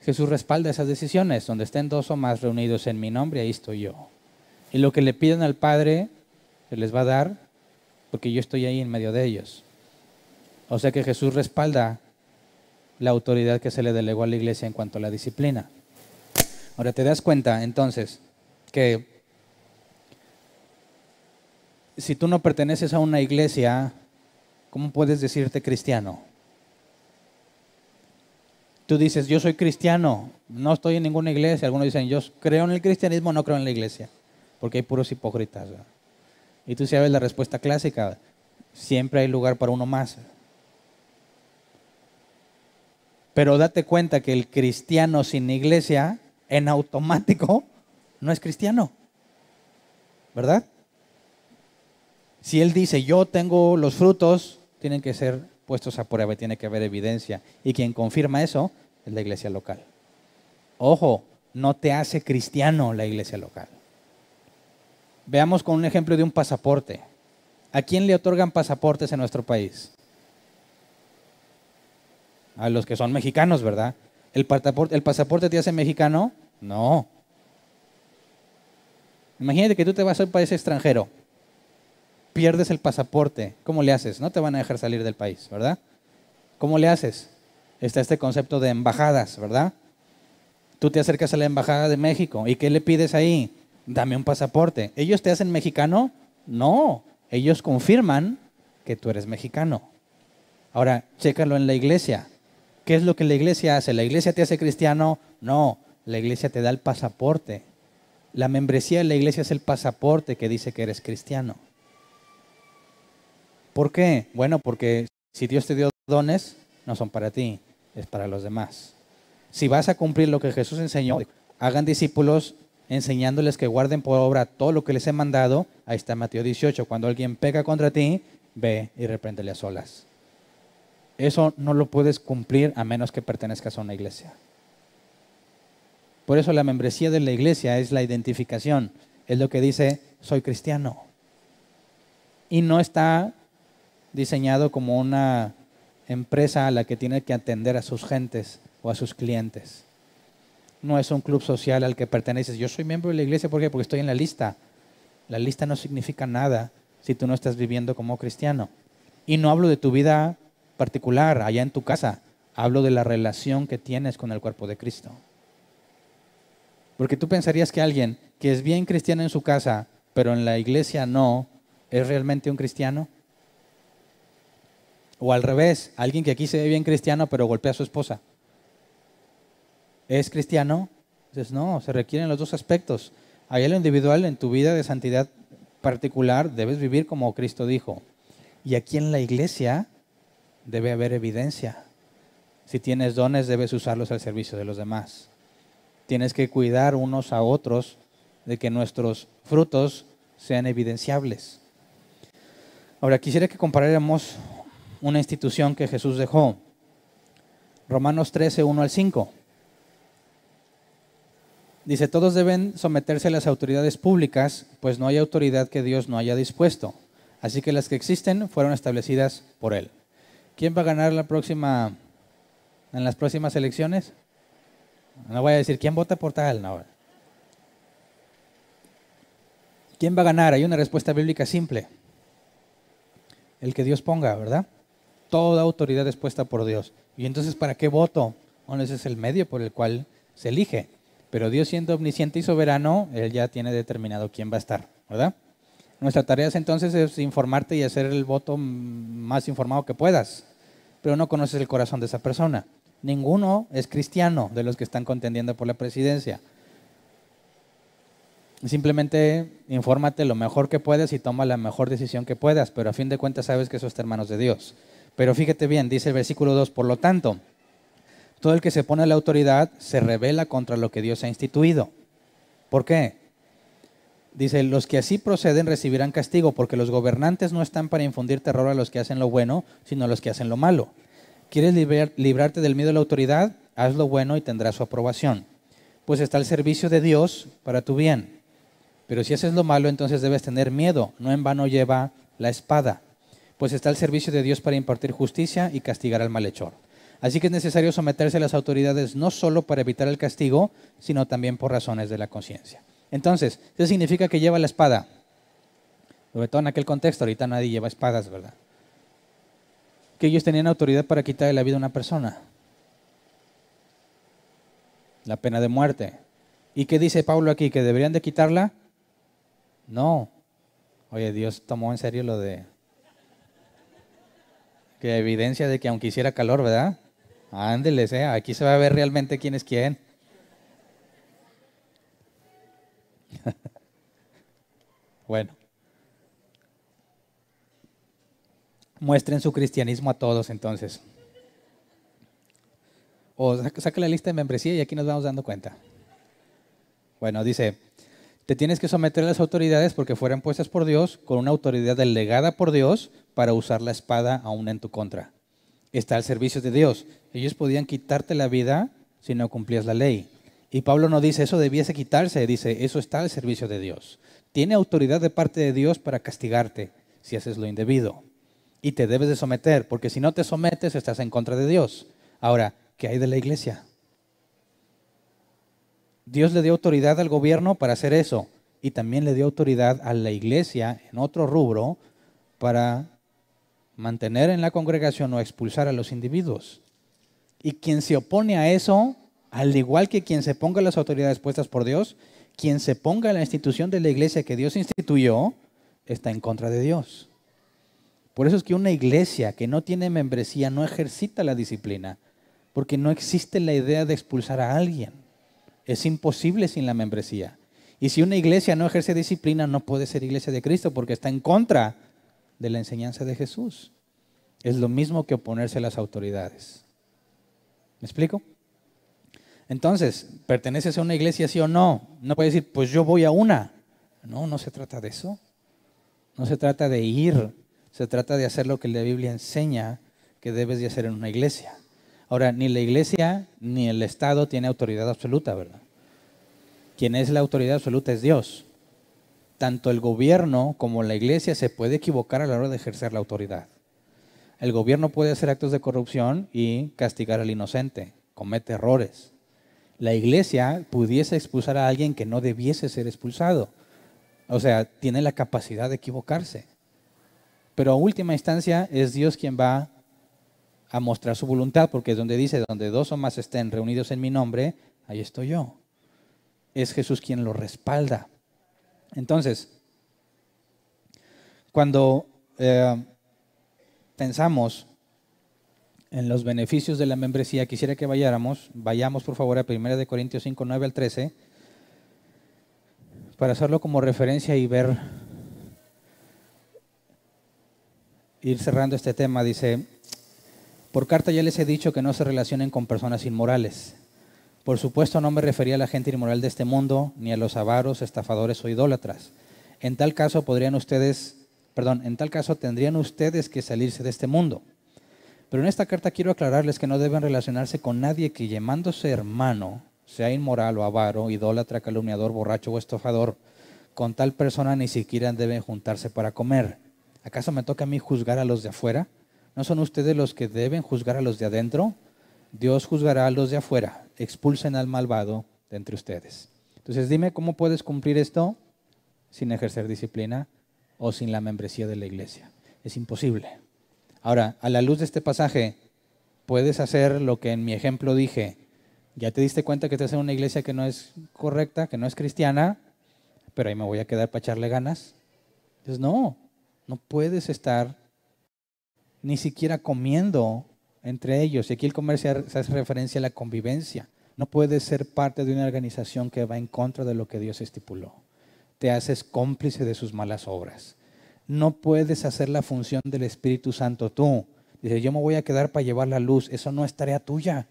Jesús respalda esas decisiones. Donde estén dos o más reunidos en mi nombre, ahí estoy yo. Y lo que le piden al Padre, se les va a dar, porque yo estoy ahí en medio de ellos. O sea que Jesús respalda la autoridad que se le delegó a la iglesia en cuanto a la disciplina. Ahora te das cuenta entonces que si tú no perteneces a una iglesia, ¿cómo puedes decirte cristiano? Tú dices, yo soy cristiano, no estoy en ninguna iglesia. Algunos dicen, yo creo en el cristianismo, no creo en la iglesia, porque hay puros hipócritas, ¿verdad? Y tú sabes la respuesta clásica, siempre hay lugar para uno más. Pero date cuenta que el cristiano sin iglesia, en automático, no es cristiano, ¿verdad? Si él dice, yo tengo los frutos, tienen que ser puestos a prueba y tiene que haber evidencia. Y quien confirma eso es la iglesia local. Ojo, no te hace cristiano la iglesia local. Veamos con un ejemplo de un pasaporte. ¿A quién le otorgan pasaportes en nuestro país? A los que son mexicanos, ¿verdad? ¿El pasaporte te hace mexicano? No. Imagínate que tú te vas a un país extranjero, pierdes el pasaporte, ¿cómo le haces? No te van a dejar salir del país, ¿verdad? ¿Cómo le haces? Está este concepto de embajadas, ¿verdad? Tú te acercas a la embajada de México, ¿y qué le pides ahí? Dame un pasaporte. ¿Ellos te hacen mexicano? No, ellos confirman que tú eres mexicano. Ahora, chécalo en la iglesia. ¿Qué es lo que la iglesia hace? ¿La iglesia te hace cristiano? No, la iglesia te da el pasaporte. La membresía de la iglesia es el pasaporte que dice que eres cristiano. ¿Por qué? Bueno, porque si Dios te dio dones, no son para ti, es para los demás. Si vas a cumplir lo que Jesús enseñó, hagan discípulos enseñándoles que guarden por obra todo lo que les he mandado. Ahí está Mateo 18. Cuando alguien peca contra ti, ve y repréndele a solas. Eso no lo puedes cumplir a menos que pertenezcas a una iglesia. Por eso la membresía de la iglesia es la identificación. Es lo que dice, soy cristiano. Y no está diseñado como una empresa a la que tiene que atender a sus gentes o a sus clientes. No es un club social al que perteneces. Yo soy miembro de la iglesia, ¿por qué? Porque estoy en la lista. La lista no significa nada si tú no estás viviendo como cristiano. Y no hablo de tu vida particular, allá en tu casa. Hablo de la relación que tienes con el cuerpo de Cristo. Porque tú pensarías que alguien que es bien cristiano en su casa, pero en la iglesia no, ¿es realmente un cristiano? O al revés, alguien que aquí se ve bien cristiano, pero golpea a su esposa. ¿Es cristiano? Dices, no, se requieren los dos aspectos. Allá en lo individual, en tu vida de santidad particular, debes vivir como Cristo dijo. Y aquí en la iglesia debe haber evidencia. Si tienes dones, debes usarlos al servicio de los demás. Tienes que cuidar unos a otros de que nuestros frutos sean evidenciables. Ahora, quisiera que comparáramos una institución que Jesús dejó. Romanos 13, 1 al 5. Dice, todos deben someterse a las autoridades públicas, pues no hay autoridad que Dios no haya dispuesto. Así que las que existen fueron establecidas por Él. ¿Quién va a ganar en las próximas elecciones? No voy a decir, ¿quién vota por tal? No. ¿Quién va a ganar? Hay una respuesta bíblica simple. El que Dios ponga, ¿verdad? Toda autoridad es puesta por Dios. ¿Y entonces para qué voto? Bueno, ese es el medio por el cual se elige. Pero Dios, siendo omnisciente y soberano, Él ya tiene determinado quién va a estar, ¿verdad? Nuestra tarea entonces es informarte y hacer el voto más informado que puedas. Pero no conoces el corazón de esa persona. Ninguno es cristiano de los que están contendiendo por la presidencia. Simplemente infórmate lo mejor que puedas y toma la mejor decisión que puedas, pero a fin de cuentas sabes que eso está en manos de Dios. Pero fíjate bien, dice el versículo 2, por lo tanto, todo el que se pone a la autoridad se rebela contra lo que Dios ha instituido. ¿Por qué? Dice, los que así proceden recibirán castigo, porque los gobernantes no están para infundir terror a los que hacen lo bueno, sino a los que hacen lo malo. ¿Quieres librarte del miedo de la autoridad? Haz lo bueno y tendrás su aprobación. Pues está al servicio de Dios para tu bien. Pero si haces lo malo, entonces debes tener miedo. No en vano lleva la espada. Pues está al servicio de Dios para impartir justicia y castigar al malhechor. Así que es necesario someterse a las autoridades no solo para evitar el castigo, sino también por razones de la conciencia. Entonces, ¿qué significa que lleva la espada? Sobre todo en aquel contexto, ahorita nadie lleva espadas, ¿verdad? Que ellos tenían autoridad para quitarle la vida a una persona. La pena de muerte. ¿Y qué dice Pablo aquí? ¿Que deberían de quitarla? No. Oye, Dios tomó en serio lo de... que evidencia de que aunque hiciera calor, ¿verdad? Ándeles, aquí se va a ver realmente quién es quién. Bueno. Muestren su cristianismo a todos entonces. O saca la lista de membresía y aquí nos vamos dando cuenta. Bueno, dice, te tienes que someter a las autoridades porque fueron puestas por Dios con una autoridad delegada por Dios para usar la espada aún en tu contra. Está al servicio de Dios. Ellos podían quitarte la vida si no cumplías la ley. Y Pablo no dice eso debiese quitarse, dice eso está al servicio de Dios. Tiene autoridad de parte de Dios para castigarte si haces lo indebido. Y te debes de someter, porque si no te sometes estás en contra de Dios. Ahora, ¿qué hay de la iglesia? Dios le dio autoridad al gobierno para hacer eso y también le dio autoridad a la iglesia en otro rubro para mantener en la congregación o expulsar a los individuos. Y quien se opone a eso, al igual que quien se ponga a las autoridades puestas por Dios, quien se ponga a la institución de la iglesia que Dios instituyó, está en contra de Dios. Por eso es que una iglesia que no tiene membresía no ejercita la disciplina, porque no existe la idea de expulsar a alguien. Es imposible sin la membresía. Y si una iglesia no ejerce disciplina, no puede ser iglesia de Cristo, porque está en contra de la enseñanza de Jesús. Es lo mismo que oponerse a las autoridades. ¿Me explico? Entonces, ¿perteneces a una iglesia sí o no? No puedes decir, pues yo voy a una. No, no se trata de eso. No se trata de ir. Se trata de hacer lo que la Biblia enseña que debes de hacer en una iglesia. Ahora, ni la iglesia ni el Estado tiene autoridad absoluta, ¿verdad? Quien es la autoridad absoluta es Dios. Tanto el gobierno como la iglesia se puede equivocar a la hora de ejercer la autoridad. El gobierno puede hacer actos de corrupción y castigar al inocente, comete errores. La iglesia pudiese expulsar a alguien que no debiese ser expulsado. O sea, tiene la capacidad de equivocarse. Pero a última instancia es Dios quien va a mostrar su voluntad, porque es donde dice, donde dos o más estén reunidos en mi nombre, ahí estoy yo. Es Jesús quien lo respalda. Entonces, cuando pensamos en los beneficios de la membresía, quisiera que vayamos por favor a 1 Corintios 5, 9 al 13, para hacerlo como referencia y ir cerrando este tema. Dice, por carta ya les he dicho que no se relacionen con personas inmorales. Por supuesto no me refería a la gente inmoral de este mundo, ni a los avaros, estafadores o idólatras. En tal caso tendrían ustedes que salirse de este mundo. Pero en esta carta quiero aclararles que no deben relacionarse con nadie que llamándose hermano, sea inmoral o avaro, idólatra, calumniador, borracho o estafador. Con tal persona ni siquiera deben juntarse para comer. ¿Acaso me toca a mí juzgar a los de afuera? ¿No son ustedes los que deben juzgar a los de adentro? Dios juzgará a los de afuera. Expulsen al malvado de entre ustedes. Entonces dime, ¿cómo puedes cumplir esto sin ejercer disciplina o sin la membresía de la iglesia? Es imposible. Ahora, a la luz de este pasaje, puedes hacer lo que en mi ejemplo dije. Ya te diste cuenta que estás en una iglesia que no es correcta, que no es cristiana, pero ahí me voy a quedar para echarle ganas. Entonces, no puedes estar ni siquiera comiendo entre ellos. Y aquí el comer se hace referencia a la convivencia. No puedes ser parte de una organización que va en contra de lo que Dios estipuló. Te haces cómplice de sus malas obras. No puedes hacer la función del Espíritu Santo tú. Dices, yo me voy a quedar para llevar la luz. Eso no es tarea tuya.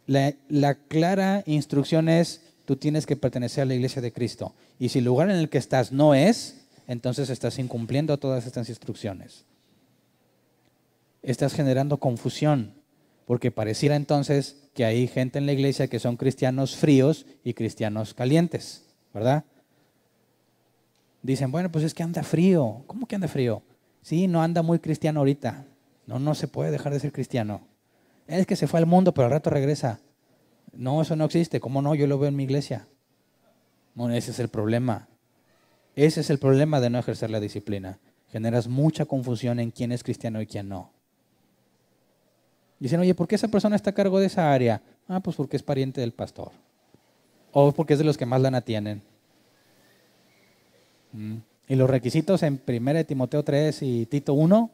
La clara instrucción es, tú tienes que pertenecer a la iglesia de Cristo. Y si el lugar en el que estás no es, entonces estás incumpliendo todas estas instrucciones. Estás generando confusión, porque pareciera entonces que hay gente en la iglesia que son cristianos fríos y cristianos calientes, ¿verdad? Dicen, bueno, pues es que anda frío. ¿Cómo que anda frío? Sí, no anda muy cristiano ahorita. No se puede dejar de ser cristiano. Es que se fue al mundo, pero al rato regresa. No, eso no existe. ¿Cómo no? Yo lo veo en mi iglesia. No, ese es el problema. Ese es el problema de no ejercer la disciplina. Generas mucha confusión en quién es cristiano y quién no. Dicen, oye, ¿por qué esa persona está a cargo de esa área? Ah, pues porque es pariente del pastor. O porque es de los que más lana tienen. Y los requisitos en 1 Timoteo 3 y Tito 1,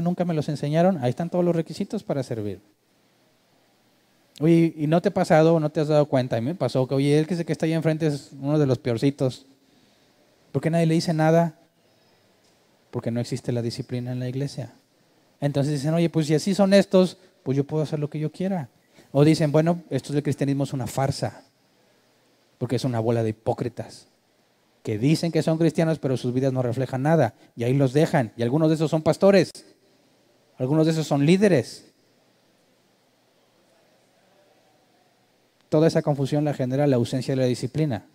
nunca me los enseñaron. Ahí están todos los requisitos para servir. Oye, ¿y no te ha pasado o no te has dado cuenta? A mí me pasó que, oye, el que está ahí enfrente es uno de los peorcitos. ¿Por qué nadie le dice nada? Porque no existe la disciplina en la iglesia. Entonces dicen, oye, pues si así son estos, pues yo puedo hacer lo que yo quiera. O dicen, bueno, esto del cristianismo es una farsa, porque es una bola de hipócritas que dicen que son cristianos, pero sus vidas no reflejan nada. Y ahí los dejan. Y algunos de esos son pastores. Algunos de esos son líderes. Toda esa confusión la genera la ausencia de la disciplina.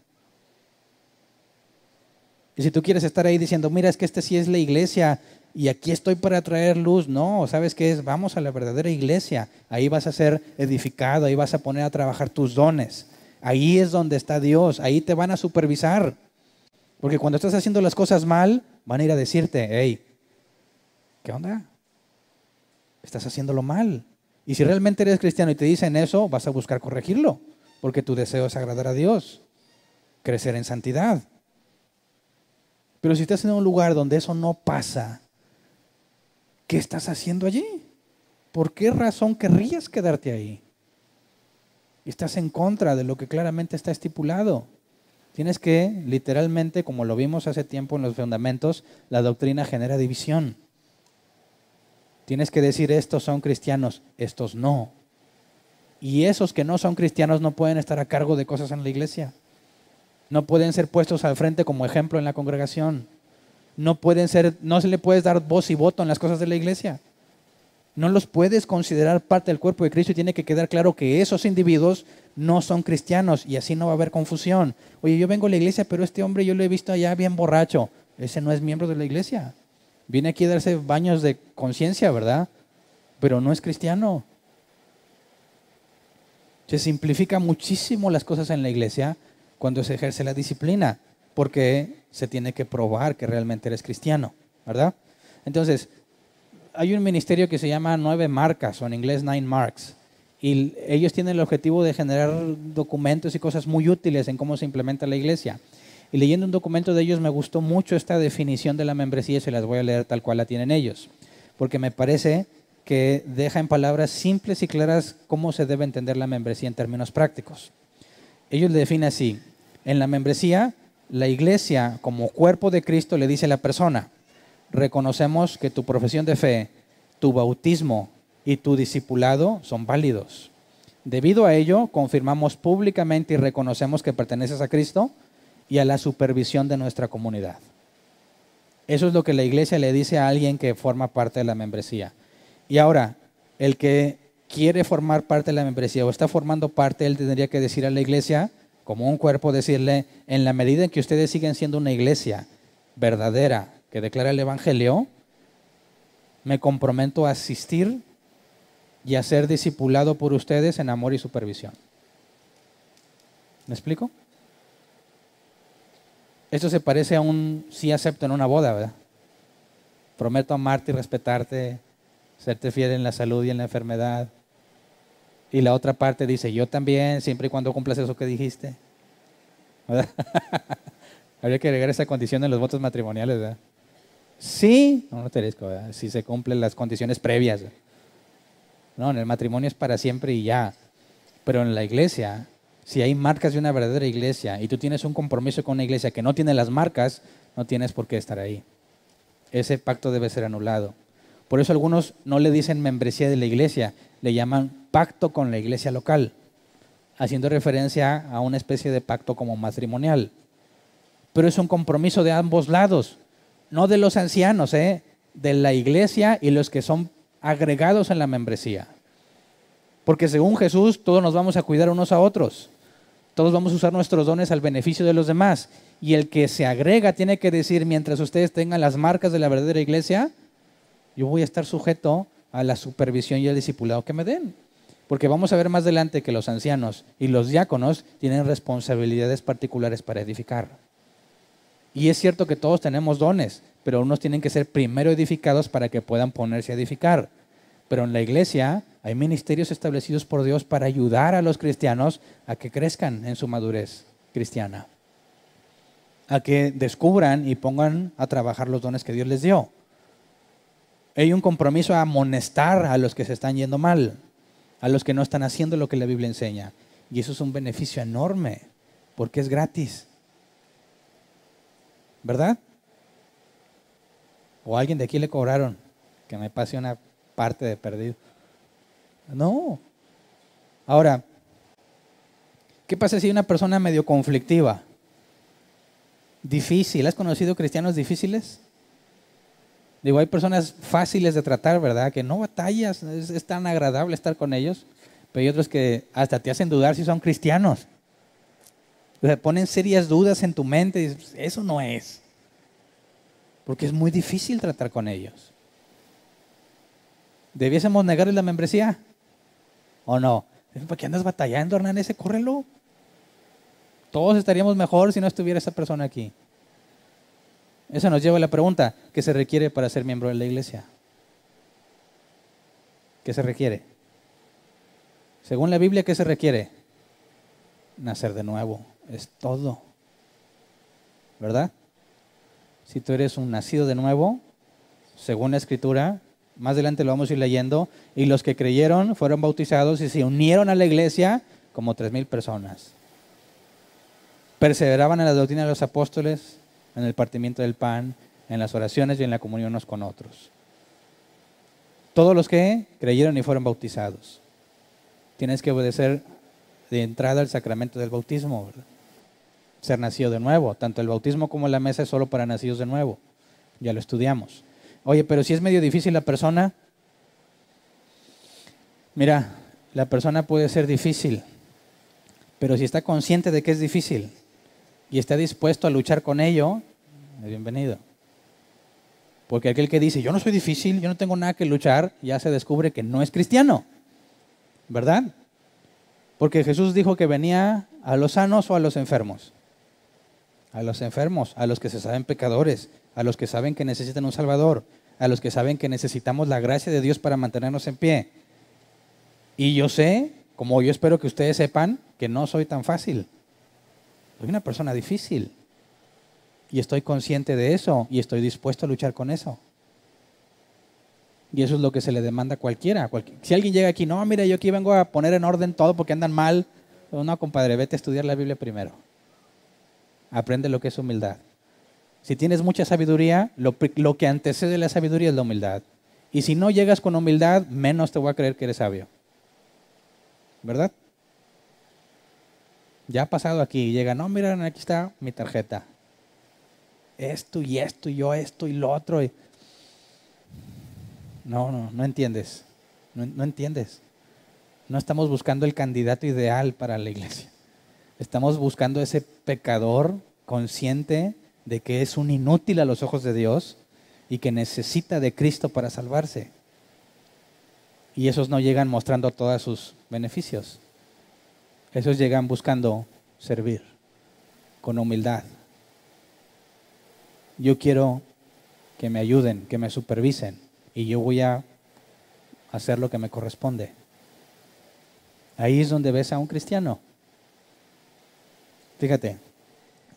Y si tú quieres estar ahí diciendo, mira, es que este sí es la iglesia y aquí estoy para traer luz. No, ¿sabes qué es? Vamos a la verdadera iglesia. Ahí vas a ser edificado, ahí vas a poner a trabajar tus dones. Ahí es donde está Dios, ahí te van a supervisar. Porque cuando estás haciendo las cosas mal, van a ir a decirte, hey, ¿qué onda? Estás haciéndolo mal. Y si realmente eres cristiano y te dicen eso, vas a buscar corregirlo. Porque tu deseo es agradar a Dios, crecer en santidad. Pero si estás en un lugar donde eso no pasa, ¿qué estás haciendo allí? ¿Por qué razón querrías quedarte ahí? Estás en contra de lo que claramente está estipulado. Tienes que, literalmente, como lo vimos hace tiempo en los fundamentos, la doctrina genera división. Tienes que decir, estos son cristianos, estos no. Y esos que no son cristianos no pueden estar a cargo de cosas en la iglesia. No pueden ser puestos al frente como ejemplo en la congregación. No se le puedes dar voz y voto en las cosas de la iglesia. No los puedes considerar parte del cuerpo de Cristo y tiene que quedar claro que esos individuos no son cristianos y así no va a haber confusión. Oye, yo vengo a la iglesia, pero este hombre yo lo he visto allá bien borracho. Ese no es miembro de la iglesia. Viene aquí a darse baños de conciencia, ¿verdad? Pero no es cristiano. Se simplifica muchísimo las cosas en la iglesia cuando se ejerce la disciplina, porque se tiene que probar que realmente eres cristiano, ¿verdad? Entonces, hay un ministerio que se llama 9 marcas, o en inglés 9 marks, y ellos tienen el objetivo de generar documentos y cosas muy útiles en cómo se implementa la iglesia. Y leyendo un documento de ellos me gustó mucho esta definición de la membresía y se las voy a leer tal cual la tienen ellos, porque me parece que deja en palabras simples y claras cómo se debe entender la membresía en términos prácticos. Ellos le definen así: en la membresía, la iglesia como cuerpo de Cristo le dice a la persona, reconocemos que tu profesión de fe, tu bautismo y tu discipulado son válidos. Debido a ello, confirmamos públicamente y reconocemos que perteneces a Cristo y a la supervisión de nuestra comunidad. Eso es lo que la iglesia le dice a alguien que forma parte de la membresía. Y ahora, el que quiere formar parte de la membresía o está formando parte, él tendría que decir a la iglesia, como un cuerpo, decirle, en la medida en que ustedes siguen siendo una iglesia verdadera, que declara el Evangelio, me comprometo a asistir y a ser discipulado por ustedes en amor y supervisión. ¿Me explico? Esto se parece a un sí acepto en una boda, ¿verdad? Prometo amarte y respetarte, serte fiel en la salud y en la enfermedad. Y la otra parte dice, yo también, siempre y cuando cumplas eso que dijiste. ¿Verdad? Habría que agregar esa condición en los votos matrimoniales, ¿verdad? Sí, no te risco, ¿verdad? Si se cumplen las condiciones previas. ¿Verdad? No, en el matrimonio es para siempre y ya. Pero en la iglesia, si hay marcas de una verdadera iglesia y tú tienes un compromiso con una iglesia que no tiene las marcas, no tienes por qué estar ahí. Ese pacto debe ser anulado. Por eso algunos no le dicen membresía de la iglesia, le llaman pacto con la iglesia local, haciendo referencia a una especie de pacto como matrimonial. Pero es un compromiso de ambos lados, no de los ancianos, de la iglesia y los que son agregados en la membresía. Porque según Jesús, todos nos vamos a cuidar unos a otros. Todos vamos a usar nuestros dones al beneficio de los demás. Y el que se agrega tiene que decir, mientras ustedes tengan las marcas de la verdadera iglesia, yo voy a estar sujeto a la supervisión y al discipulado que me den. Porque vamos a ver más adelante que los ancianos y los diáconos tienen responsabilidades particulares para edificar. Y es cierto que todos tenemos dones, pero unos tienen que ser primero edificados para que puedan ponerse a edificar. Pero en la iglesia hay ministerios establecidos por Dios para ayudar a los cristianos a que crezcan en su madurez cristiana, a que descubran y pongan a trabajar los dones que Dios les dio. Hay un compromiso a amonestar a los que se están yendo mal, a los que no están haciendo lo que la Biblia enseña. Y eso es un beneficio enorme, porque es gratis. ¿Verdad? ¿O a alguien de aquí le cobraron que me pase una parte de perdido? No. Ahora, ¿qué pasa si hay una persona medio conflictiva? Difícil. ¿Has conocido cristianos difíciles? Digo, hay personas fáciles de tratar, ¿verdad? Que no batallas, es tan agradable estar con ellos. Pero hay otros que hasta te hacen dudar si son cristianos. O sea, ponen serias dudas en tu mente y dices, eso no es. Porque es muy difícil tratar con ellos. ¿Debiésemos negarles la membresía? ¿O no? ¿Por qué andas batallando, Hernán? Ese, córrelo. Todos estaríamos mejor si no estuviera esa persona aquí. Eso nos lleva a la pregunta, ¿qué se requiere para ser miembro de la iglesia? ¿Qué se requiere? Según la Biblia, ¿qué se requiere? Nacer de nuevo. Es todo. ¿Verdad? Si tú eres un nacido de nuevo, según la Escritura, más adelante lo vamos a ir leyendo, y los que creyeron fueron bautizados y se unieron a la iglesia como 3,000 personas. Perseveraban en la doctrina de los apóstoles, en el partimiento del pan, en las oraciones y en la comunión unos con otros. Todos los que creyeron y fueron bautizados. Tienes que obedecer de entrada al sacramento del bautismo, ¿verdad? Ser nacido de nuevo. Tanto el bautismo como la mesa es solo para nacidos de nuevo. Ya lo estudiamos. Oye, pero si es medio difícil la persona, mira, la persona puede ser difícil, pero si está consciente de que es difícil y está dispuesto a luchar con ello, es bienvenido. Porque aquel que dice, yo no soy difícil, yo no tengo nada que luchar, ya se descubre que no es cristiano, ¿verdad? Porque Jesús dijo que venía a los sanos o a los enfermos. A los enfermos, a los que se saben pecadores, a los que saben que necesitan un Salvador, a los que saben que necesitamos la gracia de Dios para mantenernos en pie. Y yo sé, como yo espero que ustedes sepan, que no soy tan fácil. Soy una persona difícil. Y estoy consciente de eso y estoy dispuesto a luchar con eso. Y eso es lo que se le demanda a cualquiera. Si alguien llega aquí, no, mira, yo aquí vengo a poner en orden todo porque andan mal. No, compadre, vete a estudiar la Biblia primero. Aprende lo que es humildad. Si tienes mucha sabiduría, lo que antecede la sabiduría es la humildad. Y si no llegas con humildad, menos te voy a creer que eres sabio. ¿Verdad? Ya ha pasado aquí. Llega, no, mira, aquí está mi tarjeta. Esto y esto y yo esto y lo otro. No entiendes. No entiendes. No estamos buscando el candidato ideal para la iglesia. Estamos buscando ese pecador consciente de que es un inútil a los ojos de Dios y que necesita de Cristo para salvarse. Y esos no llegan mostrando todos sus beneficios. Esos llegan buscando servir con humildad. Yo quiero que me ayuden, que me supervisen, y yo voy a hacer lo que me corresponde. Ahí es donde ves a un cristiano. Fíjate,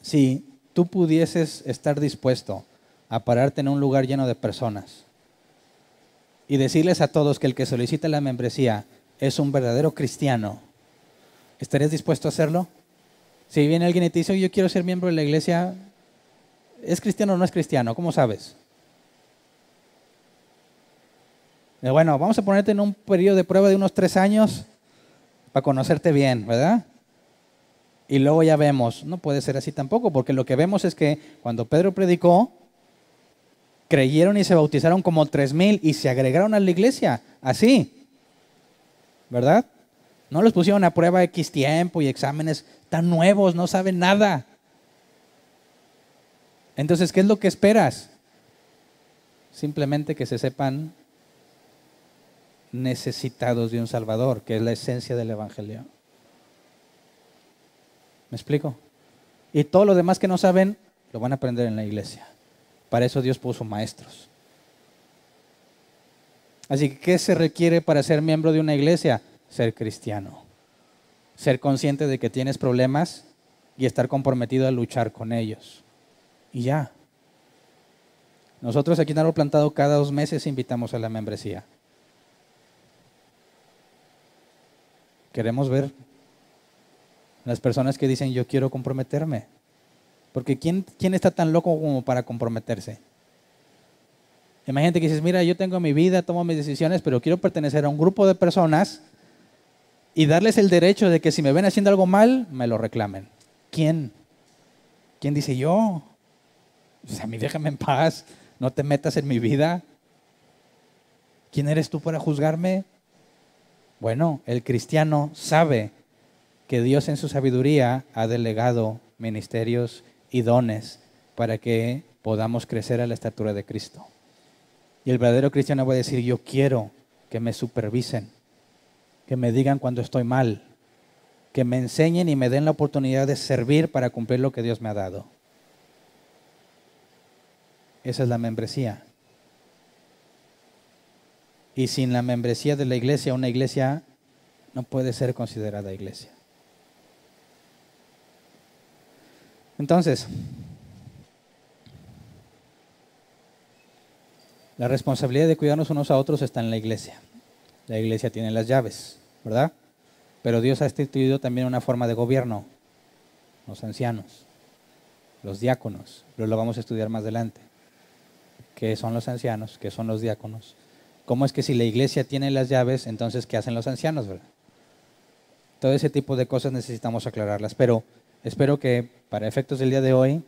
si tú pudieses estar dispuesto a pararte en un lugar lleno de personas y decirles a todos que el que solicita la membresía es un verdadero cristiano, ¿estarías dispuesto a hacerlo? Si viene alguien y te dice, oye, yo quiero ser miembro de la iglesia, ¿es cristiano o no es cristiano? ¿Cómo sabes? Bueno, vamos a ponerte en un periodo de prueba de unos 3 años para conocerte bien, ¿verdad? Y luego ya vemos, no puede ser así tampoco, porque lo que vemos es que cuando Pedro predicó, creyeron y se bautizaron como 3,000 y se agregaron a la iglesia, así, ¿verdad? No los pusieron a prueba X tiempo y exámenes tan nuevos, no saben nada. Entonces, ¿qué es lo que esperas? Simplemente que se sepan necesitados de un Salvador, que es la esencia del Evangelio. ¿Me explico? Y todo lo demás que no saben, lo van a aprender en la iglesia. Para eso Dios puso maestros. Así que, ¿qué se requiere para ser miembro de una iglesia? Ser cristiano. Ser consciente de que tienes problemas y estar comprometido a luchar con ellos. Y ya. Nosotros aquí en Árbol Plantado cada 2 meses invitamos a la membresía. Queremos ver las personas que dicen yo quiero comprometerme. Porque ¿quién está tan loco como para comprometerse? Imagínate que dices, mira, yo tengo mi vida, tomo mis decisiones, pero quiero pertenecer a un grupo de personas y darles el derecho de que si me ven haciendo algo mal, me lo reclamen. ¿Quién? ¿Quién dice yo? O sea, a mí déjame en paz, no te metas en mi vida. ¿Quién eres tú para juzgarme? Bueno, el cristiano sabe que Dios en su sabiduría ha delegado ministerios y dones para que podamos crecer a la estatura de Cristo. Y el verdadero cristiano va a decir, yo quiero que me supervisen, que me digan cuando estoy mal, que me enseñen y me den la oportunidad de servir para cumplir lo que Dios me ha dado. Esa es la membresía. Y sin la membresía de la iglesia, una iglesia no puede ser considerada iglesia. Entonces, la responsabilidad de cuidarnos unos a otros está en la iglesia. La iglesia tiene las llaves, ¿verdad? Pero Dios ha instituido también una forma de gobierno. Los ancianos, los diáconos, pero lo vamos a estudiar más adelante. ¿Qué son los ancianos? ¿Qué son los diáconos? ¿Cómo es que si la iglesia tiene las llaves, entonces qué hacen los ancianos, verdad? Todo ese tipo de cosas necesitamos aclararlas, pero espero que para efectos del día de hoy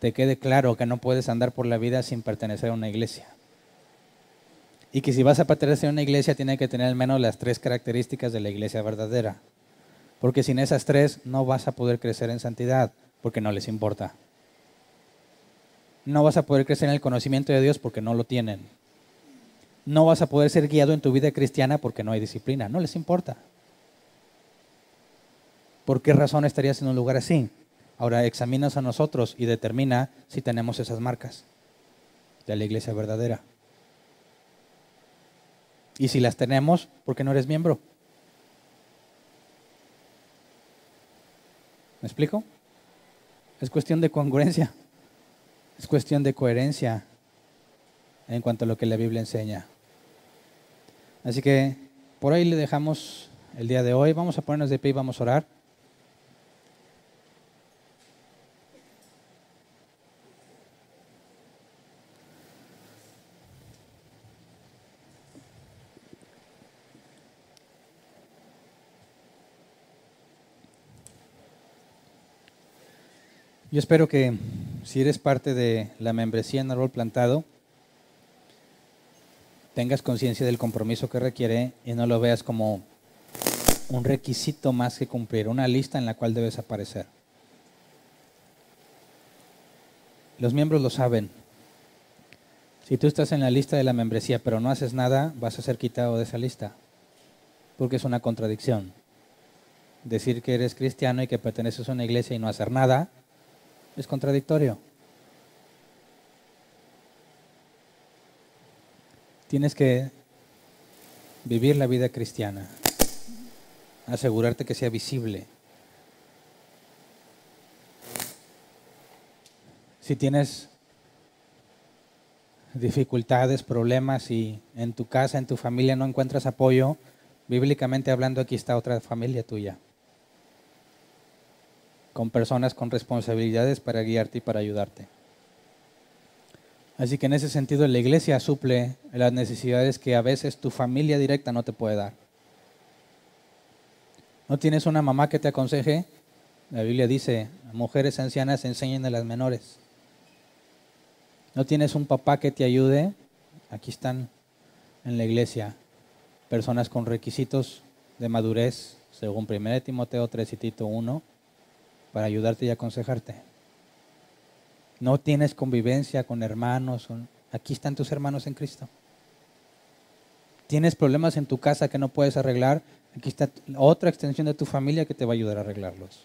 te quede claro que no puedes andar por la vida sin pertenecer a una iglesia. Y que si vas a pertenecer a una iglesia tiene que tener al menos las 3 características de la iglesia verdadera. Porque sin esas 3 no vas a poder crecer en santidad, porque no les importa. No vas a poder crecer en el conocimiento de Dios porque no lo tienen. No vas a poder ser guiado en tu vida cristiana porque no hay disciplina, no les importa. ¿Por qué razón estarías en un lugar así? Ahora examinas a nosotros y determina si tenemos esas marcas de la iglesia verdadera. Y si las tenemos, ¿por qué no eres miembro? ¿Me explico? Es cuestión de congruencia, es cuestión de coherencia en cuanto a lo que la Biblia enseña. Así que por ahí le dejamos el día de hoy. Vamos a ponernos de pie y vamos a orar. Yo espero que si eres parte de la membresía en Árbol Plantado, tengas conciencia del compromiso que requiere y no lo veas como un requisito más que cumplir, una lista en la cual debes aparecer. Los miembros lo saben. Si tú estás en la lista de la membresía pero no haces nada, vas a ser quitado de esa lista, porque es una contradicción. Decir que eres cristiano y que perteneces a una iglesia y no hacer nada es contradictorio. Tienes que vivir la vida cristiana, asegurarte que sea visible. Si tienes dificultades, problemas y en tu casa, en tu familia no encuentras apoyo, bíblicamente hablando, aquí está otra familia tuya, con personas con responsabilidades para guiarte y para ayudarte. Así que en ese sentido la iglesia suple las necesidades que a veces tu familia directa no te puede dar. ¿No tienes una mamá que te aconseje? La Biblia dice, mujeres ancianas enseñen a las menores. ¿No tienes un papá que te ayude? Aquí están en la iglesia personas con requisitos de madurez, según 1 Timoteo 3 y Tito 1, para ayudarte y aconsejarte. No tienes convivencia con hermanos, aquí están tus hermanos en Cristo. Tienes problemas en tu casa que no puedes arreglar, aquí está otra extensión de tu familia que te va a ayudar a arreglarlos.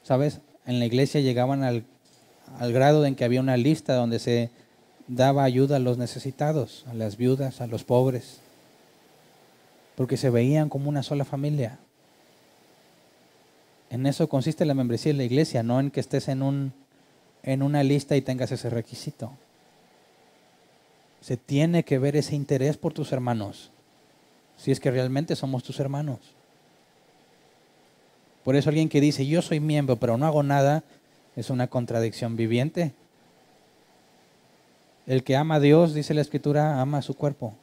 ¿Sabes? En la iglesia llegaban al grado en que había una lista donde se daba ayuda a los necesitados, a las viudas, a los pobres, porque se veían como una sola familia. En eso consiste la membresía de la iglesia, no en que estés en una lista y tengas ese requisito. Se tiene que ver ese interés por tus hermanos, si es que realmente somos tus hermanos. Por eso alguien que dice, yo soy miembro pero no hago nada, es una contradicción viviente. El que ama a Dios, dice la Escritura, ama a su cuerpo,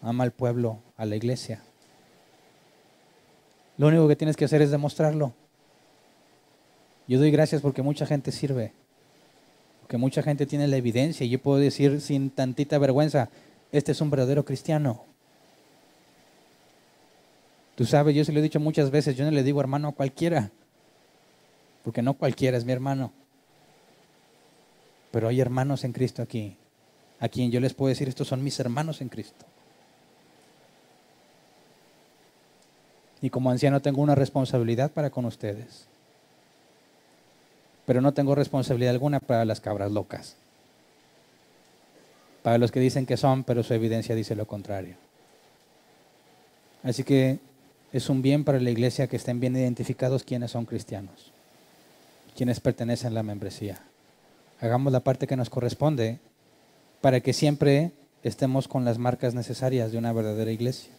ama al pueblo, a la iglesia. Lo único que tienes que hacer es demostrarlo. Yo doy gracias porque mucha gente sirve, porque mucha gente tiene la evidencia y yo puedo decir sin tantita vergüenza, este es un verdadero cristiano. Tú sabes, yo se lo he dicho muchas veces, yo no le digo hermano a cualquiera, porque no cualquiera es mi hermano. Pero hay hermanos en Cristo aquí, a quien yo les puedo decir, estos son mis hermanos en Cristo. Y como anciano tengo una responsabilidad para con ustedes. Pero no tengo responsabilidad alguna para las cabras locas. Para los que dicen que son, pero su evidencia dice lo contrario. Así que es un bien para la iglesia que estén bien identificados quienes son cristianos, quienes pertenecen a la membresía. Hagamos la parte que nos corresponde para que siempre estemos con las marcas necesarias de una verdadera iglesia.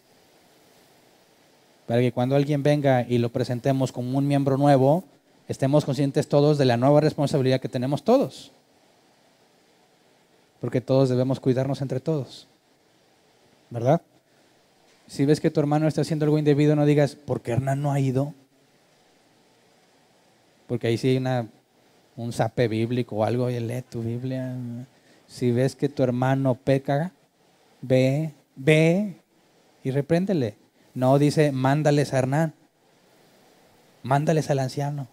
Para que cuando alguien venga y lo presentemos como un miembro nuevo, estemos conscientes todos de la nueva responsabilidad que tenemos todos. Porque todos debemos cuidarnos entre todos. ¿Verdad? Si ves que tu hermano está haciendo algo indebido, no digas, ¿por qué Hernán no ha ido? Porque ahí sí hay un zape bíblico o algo, y lee tu Biblia. Si ves que tu hermano peca, ve y repréndele. No dice, mándales a Hernán, mándales al anciano.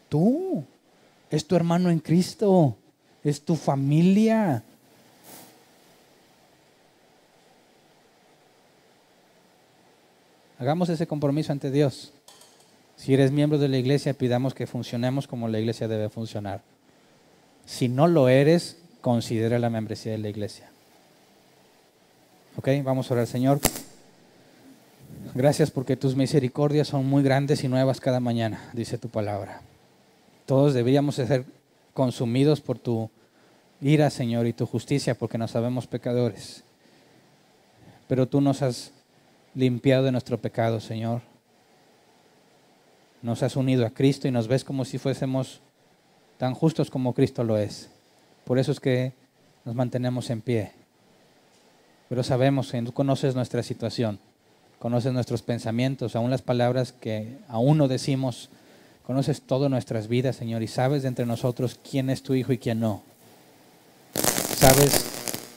Tú, es tu hermano en Cristo, es tu familia. Hagamos ese compromiso ante Dios. Si eres miembro de la iglesia, pidamos que funcionemos como la iglesia debe funcionar. Si no lo eres, considera la membresía de la iglesia. Ok, vamos a orar, Señor. Gracias porque tus misericordias son muy grandes y nuevas cada mañana, dice tu palabra. Todos deberíamos ser consumidos por tu ira, Señor, y tu justicia, porque nos sabemos pecadores. Pero tú nos has limpiado de nuestro pecado, Señor. Nos has unido a Cristo y nos ves como si fuésemos tan justos como Cristo lo es. Por eso es que nos mantenemos en pie. Pero sabemos que tú conoces nuestra situación, conoces nuestros pensamientos, aún las palabras que aún no decimos. Conoces todas nuestras vidas, Señor, y sabes de entre nosotros quién es tu hijo y quién no. Sabes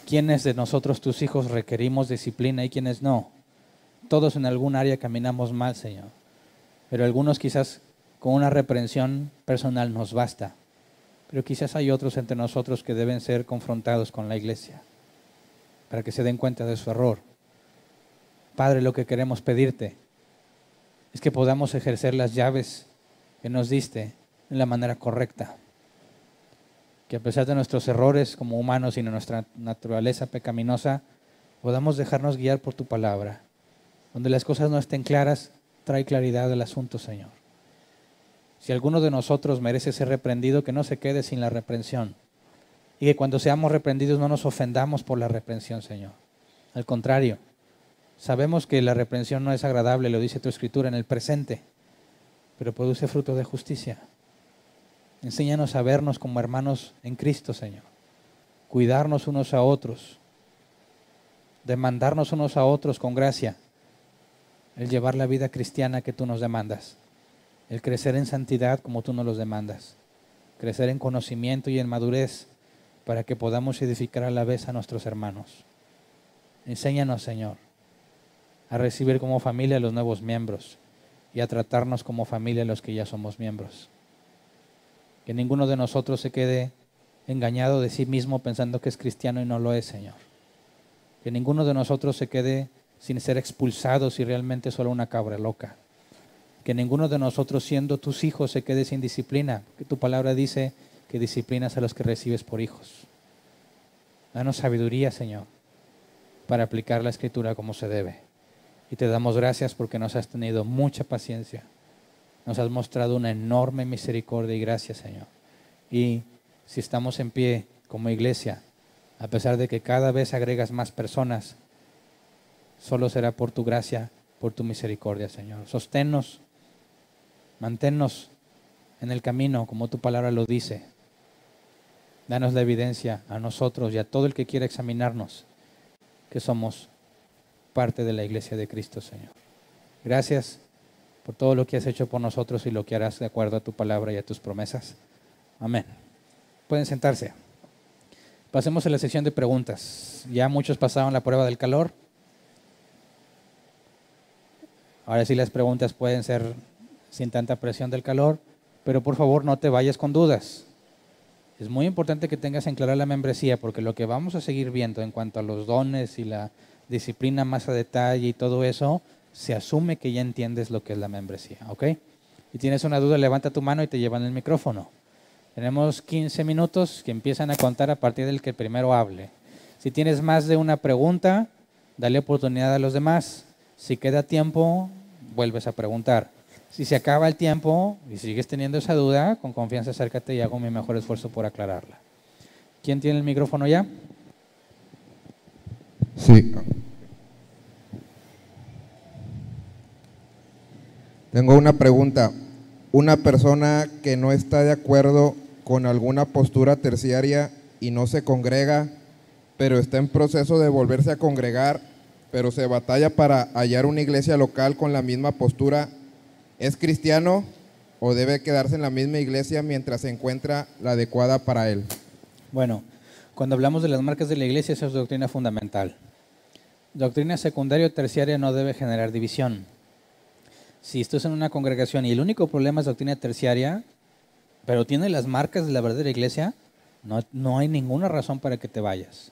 quiénes de nosotros, tus hijos, requerimos disciplina y quiénes no. Todos en algún área caminamos mal, Señor. Pero algunos quizás con una reprensión personal nos basta. Pero quizás hay otros entre nosotros que deben ser confrontados con la iglesia para que se den cuenta de su error. Padre, lo que queremos pedirte es que podamos ejercer las llaves que nos diste de la manera correcta. que a pesar de nuestros errores como humanos y de nuestra naturaleza pecaminosa, podamos dejarnos guiar por tu palabra. Donde las cosas no estén claras, trae claridad al asunto, Señor. Si alguno de nosotros merece ser reprendido, que no se quede sin la reprensión. Y que cuando seamos reprendidos no nos ofendamos por la reprensión, Señor. Al contrario, sabemos que la reprensión no es agradable, lo dice tu Escritura, en el presente, pero produce fruto de justicia. Enséñanos a vernos como hermanos en Cristo, Señor. Cuidarnos unos a otros. Demandarnos unos a otros con gracia. El llevar la vida cristiana que tú nos demandas. El crecer en santidad como tú nos los demandas. Crecer en conocimiento y en madurez para que podamos edificar a la vez a nuestros hermanos. Enséñanos, Señor, a recibir como familia a los nuevos miembros y a tratarnos como familia a los que ya somos miembros. Que ninguno de nosotros se quede engañado de sí mismo pensando que es cristiano y no lo es, Señor. Que ninguno de nosotros se quede sin ser expulsado si realmente es solo una cabra loca. Que ninguno de nosotros, siendo tus hijos, se quede sin disciplina. Que tu palabra dice que disciplinas a los que recibes por hijos. Danos sabiduría, Señor, para aplicar la Escritura como se debe. Y te damos gracias porque nos has tenido mucha paciencia. Nos has mostrado una enorme misericordia y gracia, Señor. Y si estamos en pie como iglesia, a pesar de que cada vez agregas más personas, solo será por tu gracia, por tu misericordia, Señor. Sosténnos, manténnos en el camino como tu palabra lo dice. Danos la evidencia a nosotros y a todo el que quiera examinarnos que somos parte de la iglesia de Cristo, Señor. Gracias por todo lo que has hecho por nosotros y lo que harás de acuerdo a tu palabra y a tus promesas. Amén. Pueden sentarse. Pasemos a la sección de preguntas. Ya muchos pasaron la prueba del calor. Ahora sí las preguntas pueden ser sin tanta presión del calor, pero por favor no te vayas con dudas. Es muy importante que tengas en clara la membresía, porque lo que vamos a seguir viendo en cuanto a los dones y la disciplina más a detalle y todo eso, se asume que ya entiendes lo que es la membresía, ¿ok? Si tienes una duda, levanta tu mano y te llevan el micrófono. Tenemos 15 minutos que empiezan a contar a partir del que primero hable. Si tienes más de una pregunta, dale oportunidad a los demás. Si queda tiempo, vuelves a preguntar. Si se acaba el tiempo y sigues teniendo esa duda, con confianza acércate y hago mi mejor esfuerzo por aclararla. ¿Quién tiene el micrófono ya? Sí. Tengo una pregunta. Una persona que no está de acuerdo con alguna postura terciaria y no se congrega, pero está en proceso de volverse a congregar, pero se batalla para hallar una iglesia local con la misma postura, ¿es cristiano o debe quedarse en la misma iglesia mientras se encuentra la adecuada para él? Bueno, cuando hablamos de las marcas de la iglesia, esa es doctrina fundamental. Doctrina secundaria o terciaria no debe generar división. Si estás en una congregación y el único problema es doctrina terciaria, pero tiene las marcas de la verdadera iglesia, no hay ninguna razón para que te vayas.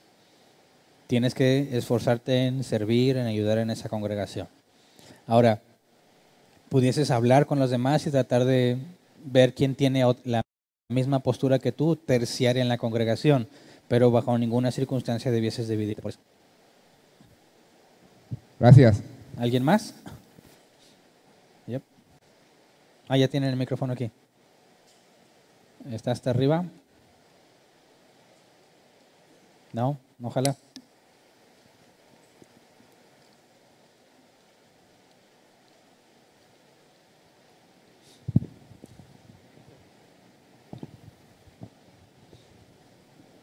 Tienes que esforzarte en servir, en ayudar en esa congregación. Ahora, pudieses hablar con los demás y tratar de ver quién tiene la misma postura que tú, terciaria en la congregación, pero bajo ninguna circunstancia debieses dividirte por eso. Gracias. ¿Alguien más? Yep. Ya tienen el micrófono aquí. ¿Está hasta arriba? No, ojalá.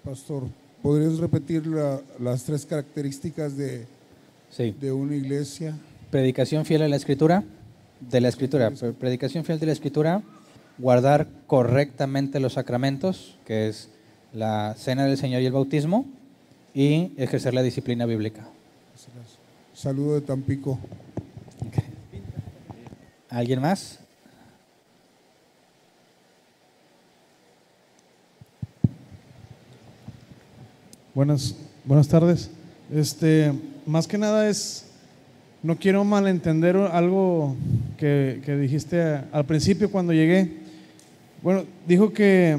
Pastor, ¿podrías repetir las tres características de una iglesia? Predicación fiel a la Escritura, predicación fiel de la Escritura, guardar correctamente los sacramentos, que es la cena del Señor y el bautismo, y ejercer la disciplina bíblica. Saludo de Tampico. Okay. ¿Alguien más? Buenas tardes. Más que nada no quiero malentender algo que dijiste, al principio cuando llegué. Bueno, dijo que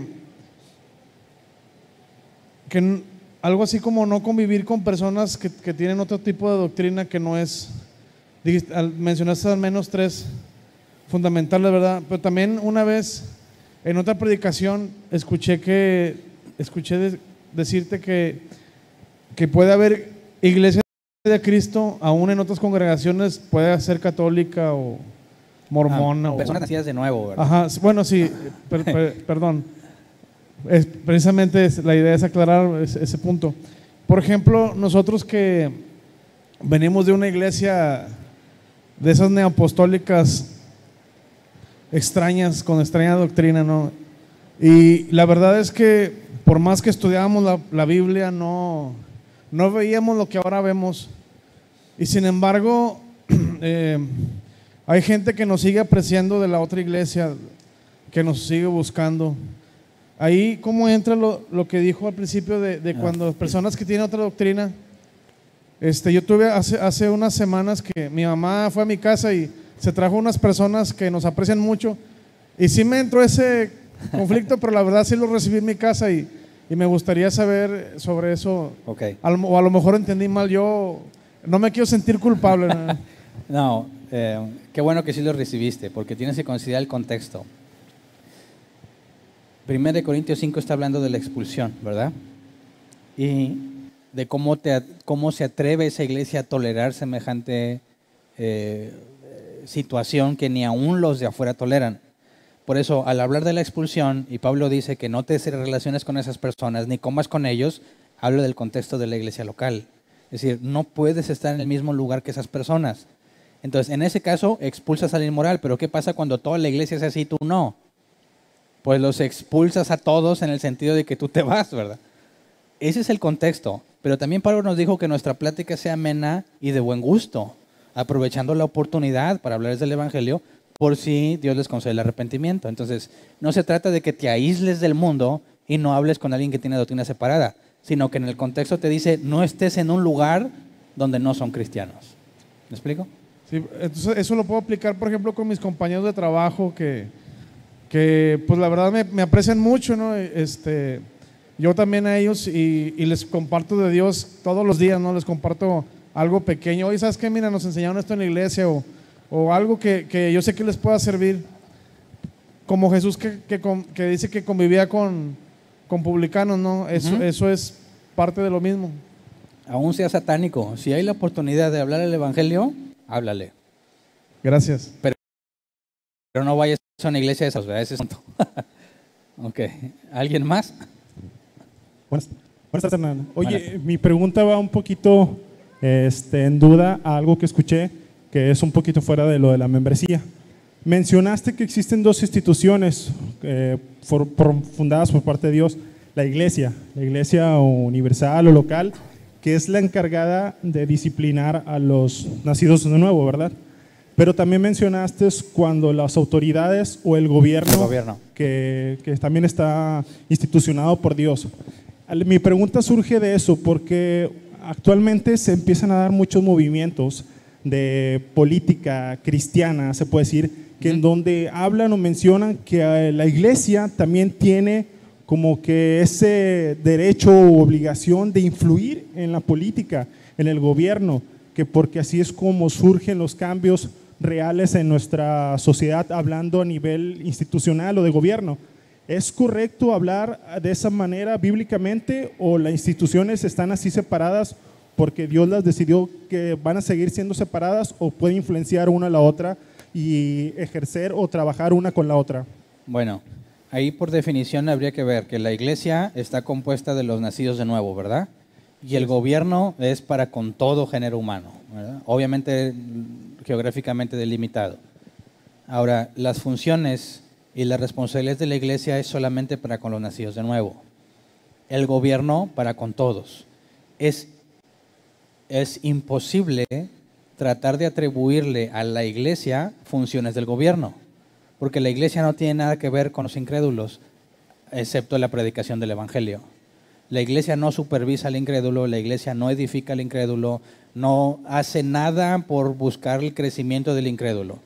algo así como no convivir con personas que tienen otro tipo de doctrina que no es, mencionaste al menos 3 fundamentales, ¿verdad? Pero también una vez en otra predicación escuché decirte que puede haber iglesia de Cristo, aún en otras congregaciones, puede ser católica o mormona. Personas nacidas de nuevo, ¿verdad? Ajá, bueno, sí, perdón. Precisamente la idea es aclarar ese punto. Por ejemplo, nosotros que venimos de una iglesia de esas neoapostólicas extrañas, con extraña doctrina, ¿no? Y la verdad es que por más que estudiábamos la Biblia, no veíamos lo que ahora vemos. Y sin embargo, hay gente que nos sigue apreciando de la otra iglesia, que nos sigue buscando. Ahí, ¿cómo entra lo que dijo al principio de cuando personas que tienen otra doctrina? Yo tuve hace unas semanas que mi mamá fue a mi casa y se trajo unas personas que nos aprecian mucho, y sí me entró ese conflicto, pero la verdad sí lo recibí en mi casa y me gustaría saber sobre eso. Okay. O a lo mejor entendí mal yo, no me quiero sentir culpable. No, qué bueno que sí lo recibiste, porque tienes que considerar el contexto. 1 Corintios 5 está hablando de la expulsión, ¿verdad? Y de cómo se atreve esa iglesia a tolerar semejante situación que ni aún los de afuera toleran. Por eso, al hablar de la expulsión, y Pablo dice que no te relaciones con esas personas ni comas con ellos, habla del contexto de la iglesia local. Es decir, no puedes estar en el mismo lugar que esas personas. Entonces, en ese caso, expulsas al inmoral, pero ¿qué pasa cuando toda la iglesia es así y tú no? Pues los expulsas a todos en el sentido de que tú te vas, ¿verdad? Ese es el contexto. Pero también Pablo nos dijo que nuestra plática sea amena y de buen gusto, aprovechando la oportunidad para hablarles del Evangelio, por si Dios les concede el arrepentimiento. Entonces, no se trata de que te aísles del mundo y no hables con alguien que tiene doctrina separada, sino que en el contexto te dice, no estés en un lugar donde no son cristianos. ¿Me explico? Sí, entonces eso lo puedo aplicar, por ejemplo, con mis compañeros de trabajo que pues la verdad me aprecian mucho, ¿no? Yo también a ellos y les comparto de Dios todos los días, ¿no? Les comparto algo pequeño. Oye, ¿sabes qué? Mira, nos enseñaron esto en la iglesia o algo que yo sé que les pueda servir. Como Jesús que dice que convivía con publicanos, ¿no? Eso es parte de lo mismo. Aún sea satánico, si hay la oportunidad de hablar el Evangelio, háblale. Gracias. Pero no vayas a una iglesia de esas, ¿verdad? Ese es el punto. Ok. ¿Alguien más? Buenas tardes, Hernán. Oye, mi pregunta va un poquito en duda a algo que escuché que es un poquito fuera de lo de la membresía. Mencionaste que existen 2 instituciones fundadas por parte de Dios, la iglesia universal o local, que es la encargada de disciplinar a los nacidos de nuevo, ¿verdad? Pero también mencionaste cuando las autoridades o el gobierno. Que también está institucionado por Dios. Mi pregunta surge de eso porque actualmente se empiezan a dar muchos movimientos de política cristiana, se puede decir, que en donde hablan o mencionan que la iglesia también tiene como que ese derecho u obligación de influir en la política, en el gobierno, que porque así es como surgen los cambios reales en nuestra sociedad, hablando a nivel institucional o de gobierno. ¿Es correcto hablar de esa manera bíblicamente o las instituciones están así separadas porque Dios las decidió que van a seguir siendo separadas o puede influenciar una a la otra y ejercer o trabajar una con la otra? Bueno, ahí por definición habría que ver que la iglesia está compuesta de los nacidos de nuevo, ¿verdad? Y el gobierno es para con todo género humano, ¿verdad? Obviamente geográficamente delimitado. Ahora, las funciones y las responsabilidades de la iglesia es solamente para con los nacidos de nuevo. El gobierno para con todos. Es imposible tratar de atribuirle a la iglesia funciones del gobierno, porque la iglesia no tiene nada que ver con los incrédulos, excepto la predicación del evangelio. La iglesia no supervisa al incrédulo, la iglesia no edifica al incrédulo, no hace nada por buscar el crecimiento del incrédulo.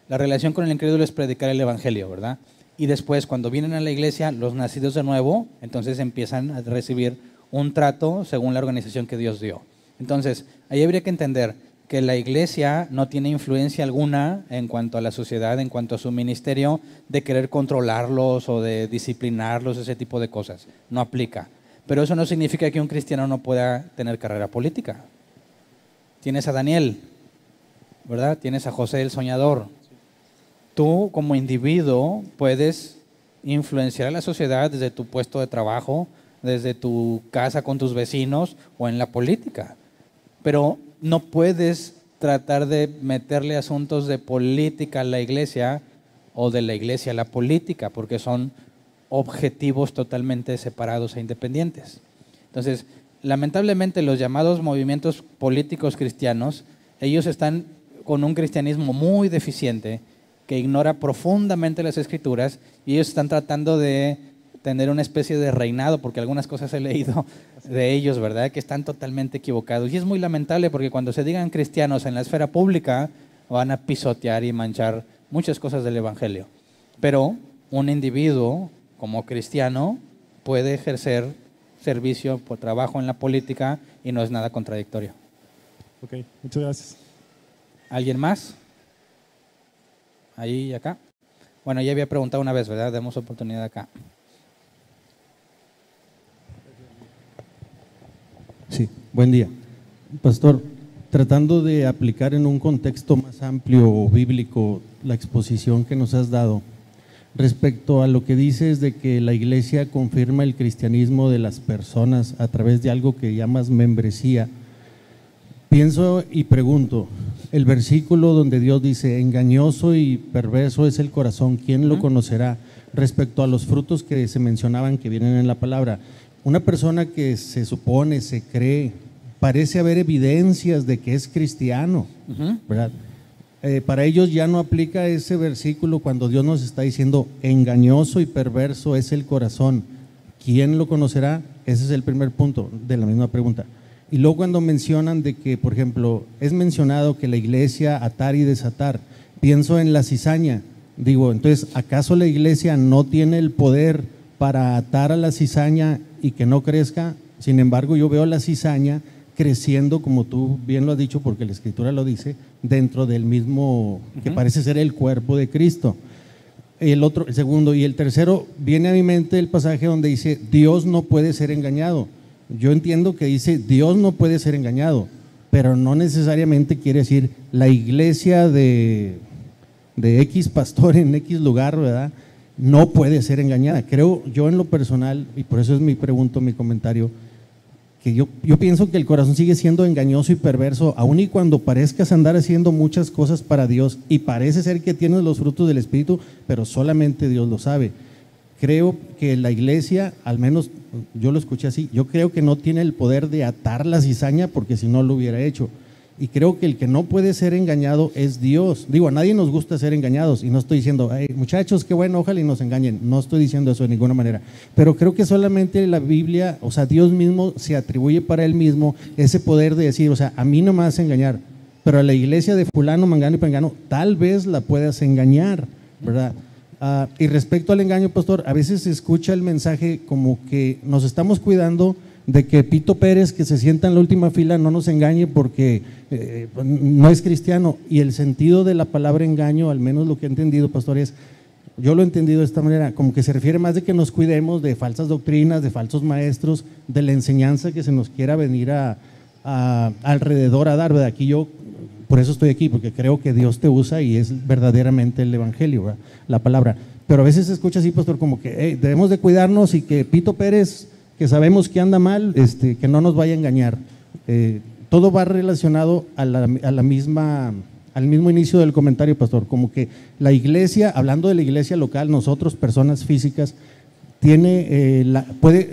La relación con el incrédulo es predicar el evangelio, ¿verdad? Y después, cuando vienen a la iglesia, los nacidos de nuevo, entonces empiezan a recibir un trato según la organización que Dios dio. Entonces, ahí habría que entender que la iglesia no tiene influencia alguna en cuanto a la sociedad, en cuanto a su ministerio, de querer controlarlos o de disciplinarlos, ese tipo de cosas. No aplica. Pero eso no significa que un cristiano no pueda tener carrera política. Tienes a Daniel, ¿verdad? Tienes a José el soñador. Tú como individuo puedes influenciar a la sociedad desde tu puesto de trabajo, desde tu casa con tus vecinos o en la política. Pero no puedes tratar de meterle asuntos de política a la iglesia o de la iglesia a la política, porque son objetivos totalmente separados e independientes. Entonces, lamentablemente los llamados movimientos políticos cristianos, ellos están con un cristianismo muy deficiente que ignora profundamente las escrituras y ellos están tratando de tener una especie de reinado, porque algunas cosas he leído de ellos, ¿verdad?, que están totalmente equivocados. Y es muy lamentable porque cuando se digan cristianos en la esfera pública van a pisotear y manchar muchas cosas del evangelio. Pero un individuo como cristiano puede ejercer servicio por trabajo en la política y no es nada contradictorio. Ok, muchas gracias. ¿Alguien más? Ahí y acá. Bueno, ya había preguntado una vez, ¿verdad? Demos oportunidad acá. Sí, buen día. Pastor, tratando de aplicar en un contexto más amplio o bíblico la exposición que nos has dado, respecto a lo que dices de que la iglesia confirma el cristianismo de las personas a través de algo que llamas membresía, pienso y pregunto, el versículo donde Dios dice, engañoso y perverso es el corazón, ¿quién lo conocerá? Respecto a los frutos que se mencionaban que vienen en la palabra, una persona que se supone, se cree, parece haber evidencias de que es cristiano, ¿verdad? Para ellos ya no aplica ese versículo cuando Dios nos está diciendo engañoso y perverso es el corazón. ¿Quién lo conocerá? Ese es el primer punto de la misma pregunta. Y luego cuando mencionan de que, por ejemplo, es mencionado que la iglesia atar y desatar, pienso en la cizaña. Digo, entonces, ¿acaso la iglesia no tiene el poder para atar a la cizaña y que no crezca? Sin embargo, yo veo la cizaña creciendo, como tú bien lo has dicho, porque la Escritura lo dice, dentro del mismo, que parece ser el cuerpo de Cristo. El segundo y el tercero, viene a mi mente el pasaje donde dice, Dios no puede ser engañado. Yo entiendo que dice, Dios no puede ser engañado, pero no necesariamente quiere decir la iglesia de X pastor en X lugar, ¿verdad?, no puede ser engañada. Creo yo en lo personal, y por eso es mi pregunta, mi comentario, que yo pienso que el corazón sigue siendo engañoso y perverso, aun y cuando parezcas andar haciendo muchas cosas para Dios y parece ser que tienes los frutos del Espíritu, pero solamente Dios lo sabe. Creo que la iglesia, al menos yo lo escuché así, yo creo que no tiene el poder de atar la cizaña porque si no lo hubiera hecho. Y creo que el que no puede ser engañado es Dios. Digo, a nadie nos gusta ser engañados y no estoy diciendo, hey, muchachos, qué bueno, ojalá y nos engañen. No estoy diciendo eso de ninguna manera. Pero creo que solamente la Biblia, o sea, Dios mismo se atribuye para Él mismo ese poder de decir, o sea, a mí no me vas a engañar, pero a la iglesia de fulano, mangano y pengano, tal vez la puedas engañar, ¿verdad? Y respecto al engaño, pastor, a veces se escucha el mensaje como que nos estamos cuidando de que Pito Pérez, que se sienta en la última fila, no nos engañe porque no es cristiano. Y el sentido de la palabra engaño, al menos lo que he entendido, pastor, yo lo he entendido de esta manera, como que se refiere más de que nos cuidemos de falsas doctrinas, de falsos maestros, de la enseñanza que se nos quiera venir alrededor a dar, ¿verdad? Aquí yo, por eso estoy aquí, porque creo que Dios te usa y es verdaderamente el evangelio, ¿verdad?, la palabra. Pero a veces se escucha así, pastor, como que hey, debemos de cuidarnos y que Pito Pérez, que sabemos que anda mal, que no nos vaya a engañar. Todo va relacionado al mismo inicio del comentario, pastor, como que la iglesia, hablando de la iglesia local, nosotros, personas físicas,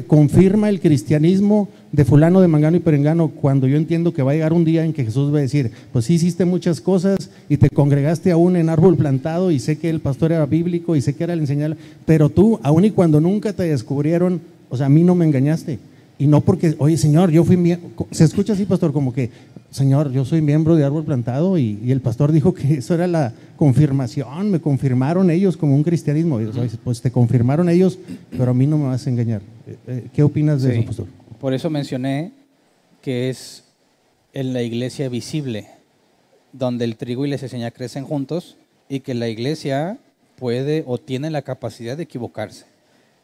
confirma el cristianismo de fulano, de mangano y perengano, cuando yo entiendo que va a llegar un día en que Jesús va a decir, pues sí hiciste muchas cosas y te congregaste aún en árbol plantado y sé que el pastor era bíblico y sé que era el enseñar, pero tú, aún y cuando nunca te descubrieron, o sea, a mí no me engañaste. Y no porque, oye, Señor, yo fui miembro. Se escucha así, pastor, como que, Señor, yo soy miembro de árbol plantado y el pastor dijo que eso era la confirmación, me confirmaron ellos como un cristianismo. Y, pues te confirmaron ellos, pero a mí no me vas a engañar. ¿Qué opinas de eso, pastor? Por eso mencioné que es en la iglesia visible, donde el trigo y la cizaña crecen juntos y que la iglesia puede o tiene la capacidad de equivocarse.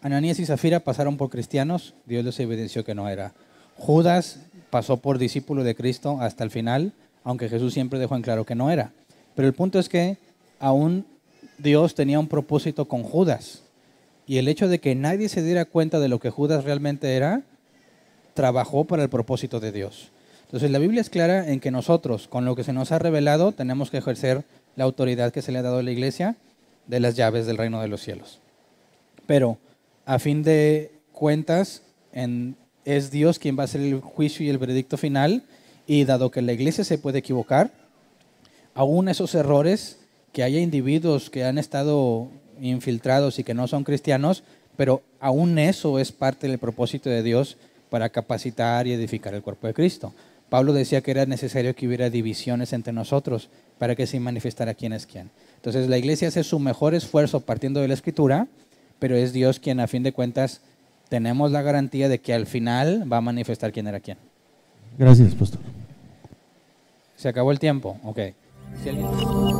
Ananías y Zafira pasaron por cristianos, Dios les evidenció que no era. Judas pasó por discípulo de Cristo hasta el final, aunque Jesús siempre dejó en claro que no era. Pero el punto es que aún Dios tenía un propósito con Judas. Y el hecho de que nadie se diera cuenta de lo que Judas realmente era, trabajó para el propósito de Dios. Entonces la Biblia es clara en que nosotros, con lo que se nos ha revelado, tenemos que ejercer la autoridad que se le ha dado a la iglesia de las llaves del reino de los cielos. Pero a fin de cuentas, es Dios quien va a hacer el juicio y el veredicto final, y dado que la iglesia se puede equivocar, aún esos errores, que haya individuos que han estado infiltrados y que no son cristianos, pero aún eso es parte del propósito de Dios para capacitar y edificar el cuerpo de Cristo. Pablo decía que era necesario que hubiera divisiones entre nosotros para que se manifestara quién es quién. Entonces la iglesia hace su mejor esfuerzo partiendo de la Escritura, pero es Dios quien a fin de cuentas tenemos la garantía de que al final va a manifestar quién era quién. Gracias, pastor. ¿Se acabó el tiempo? Ok. Si alguien...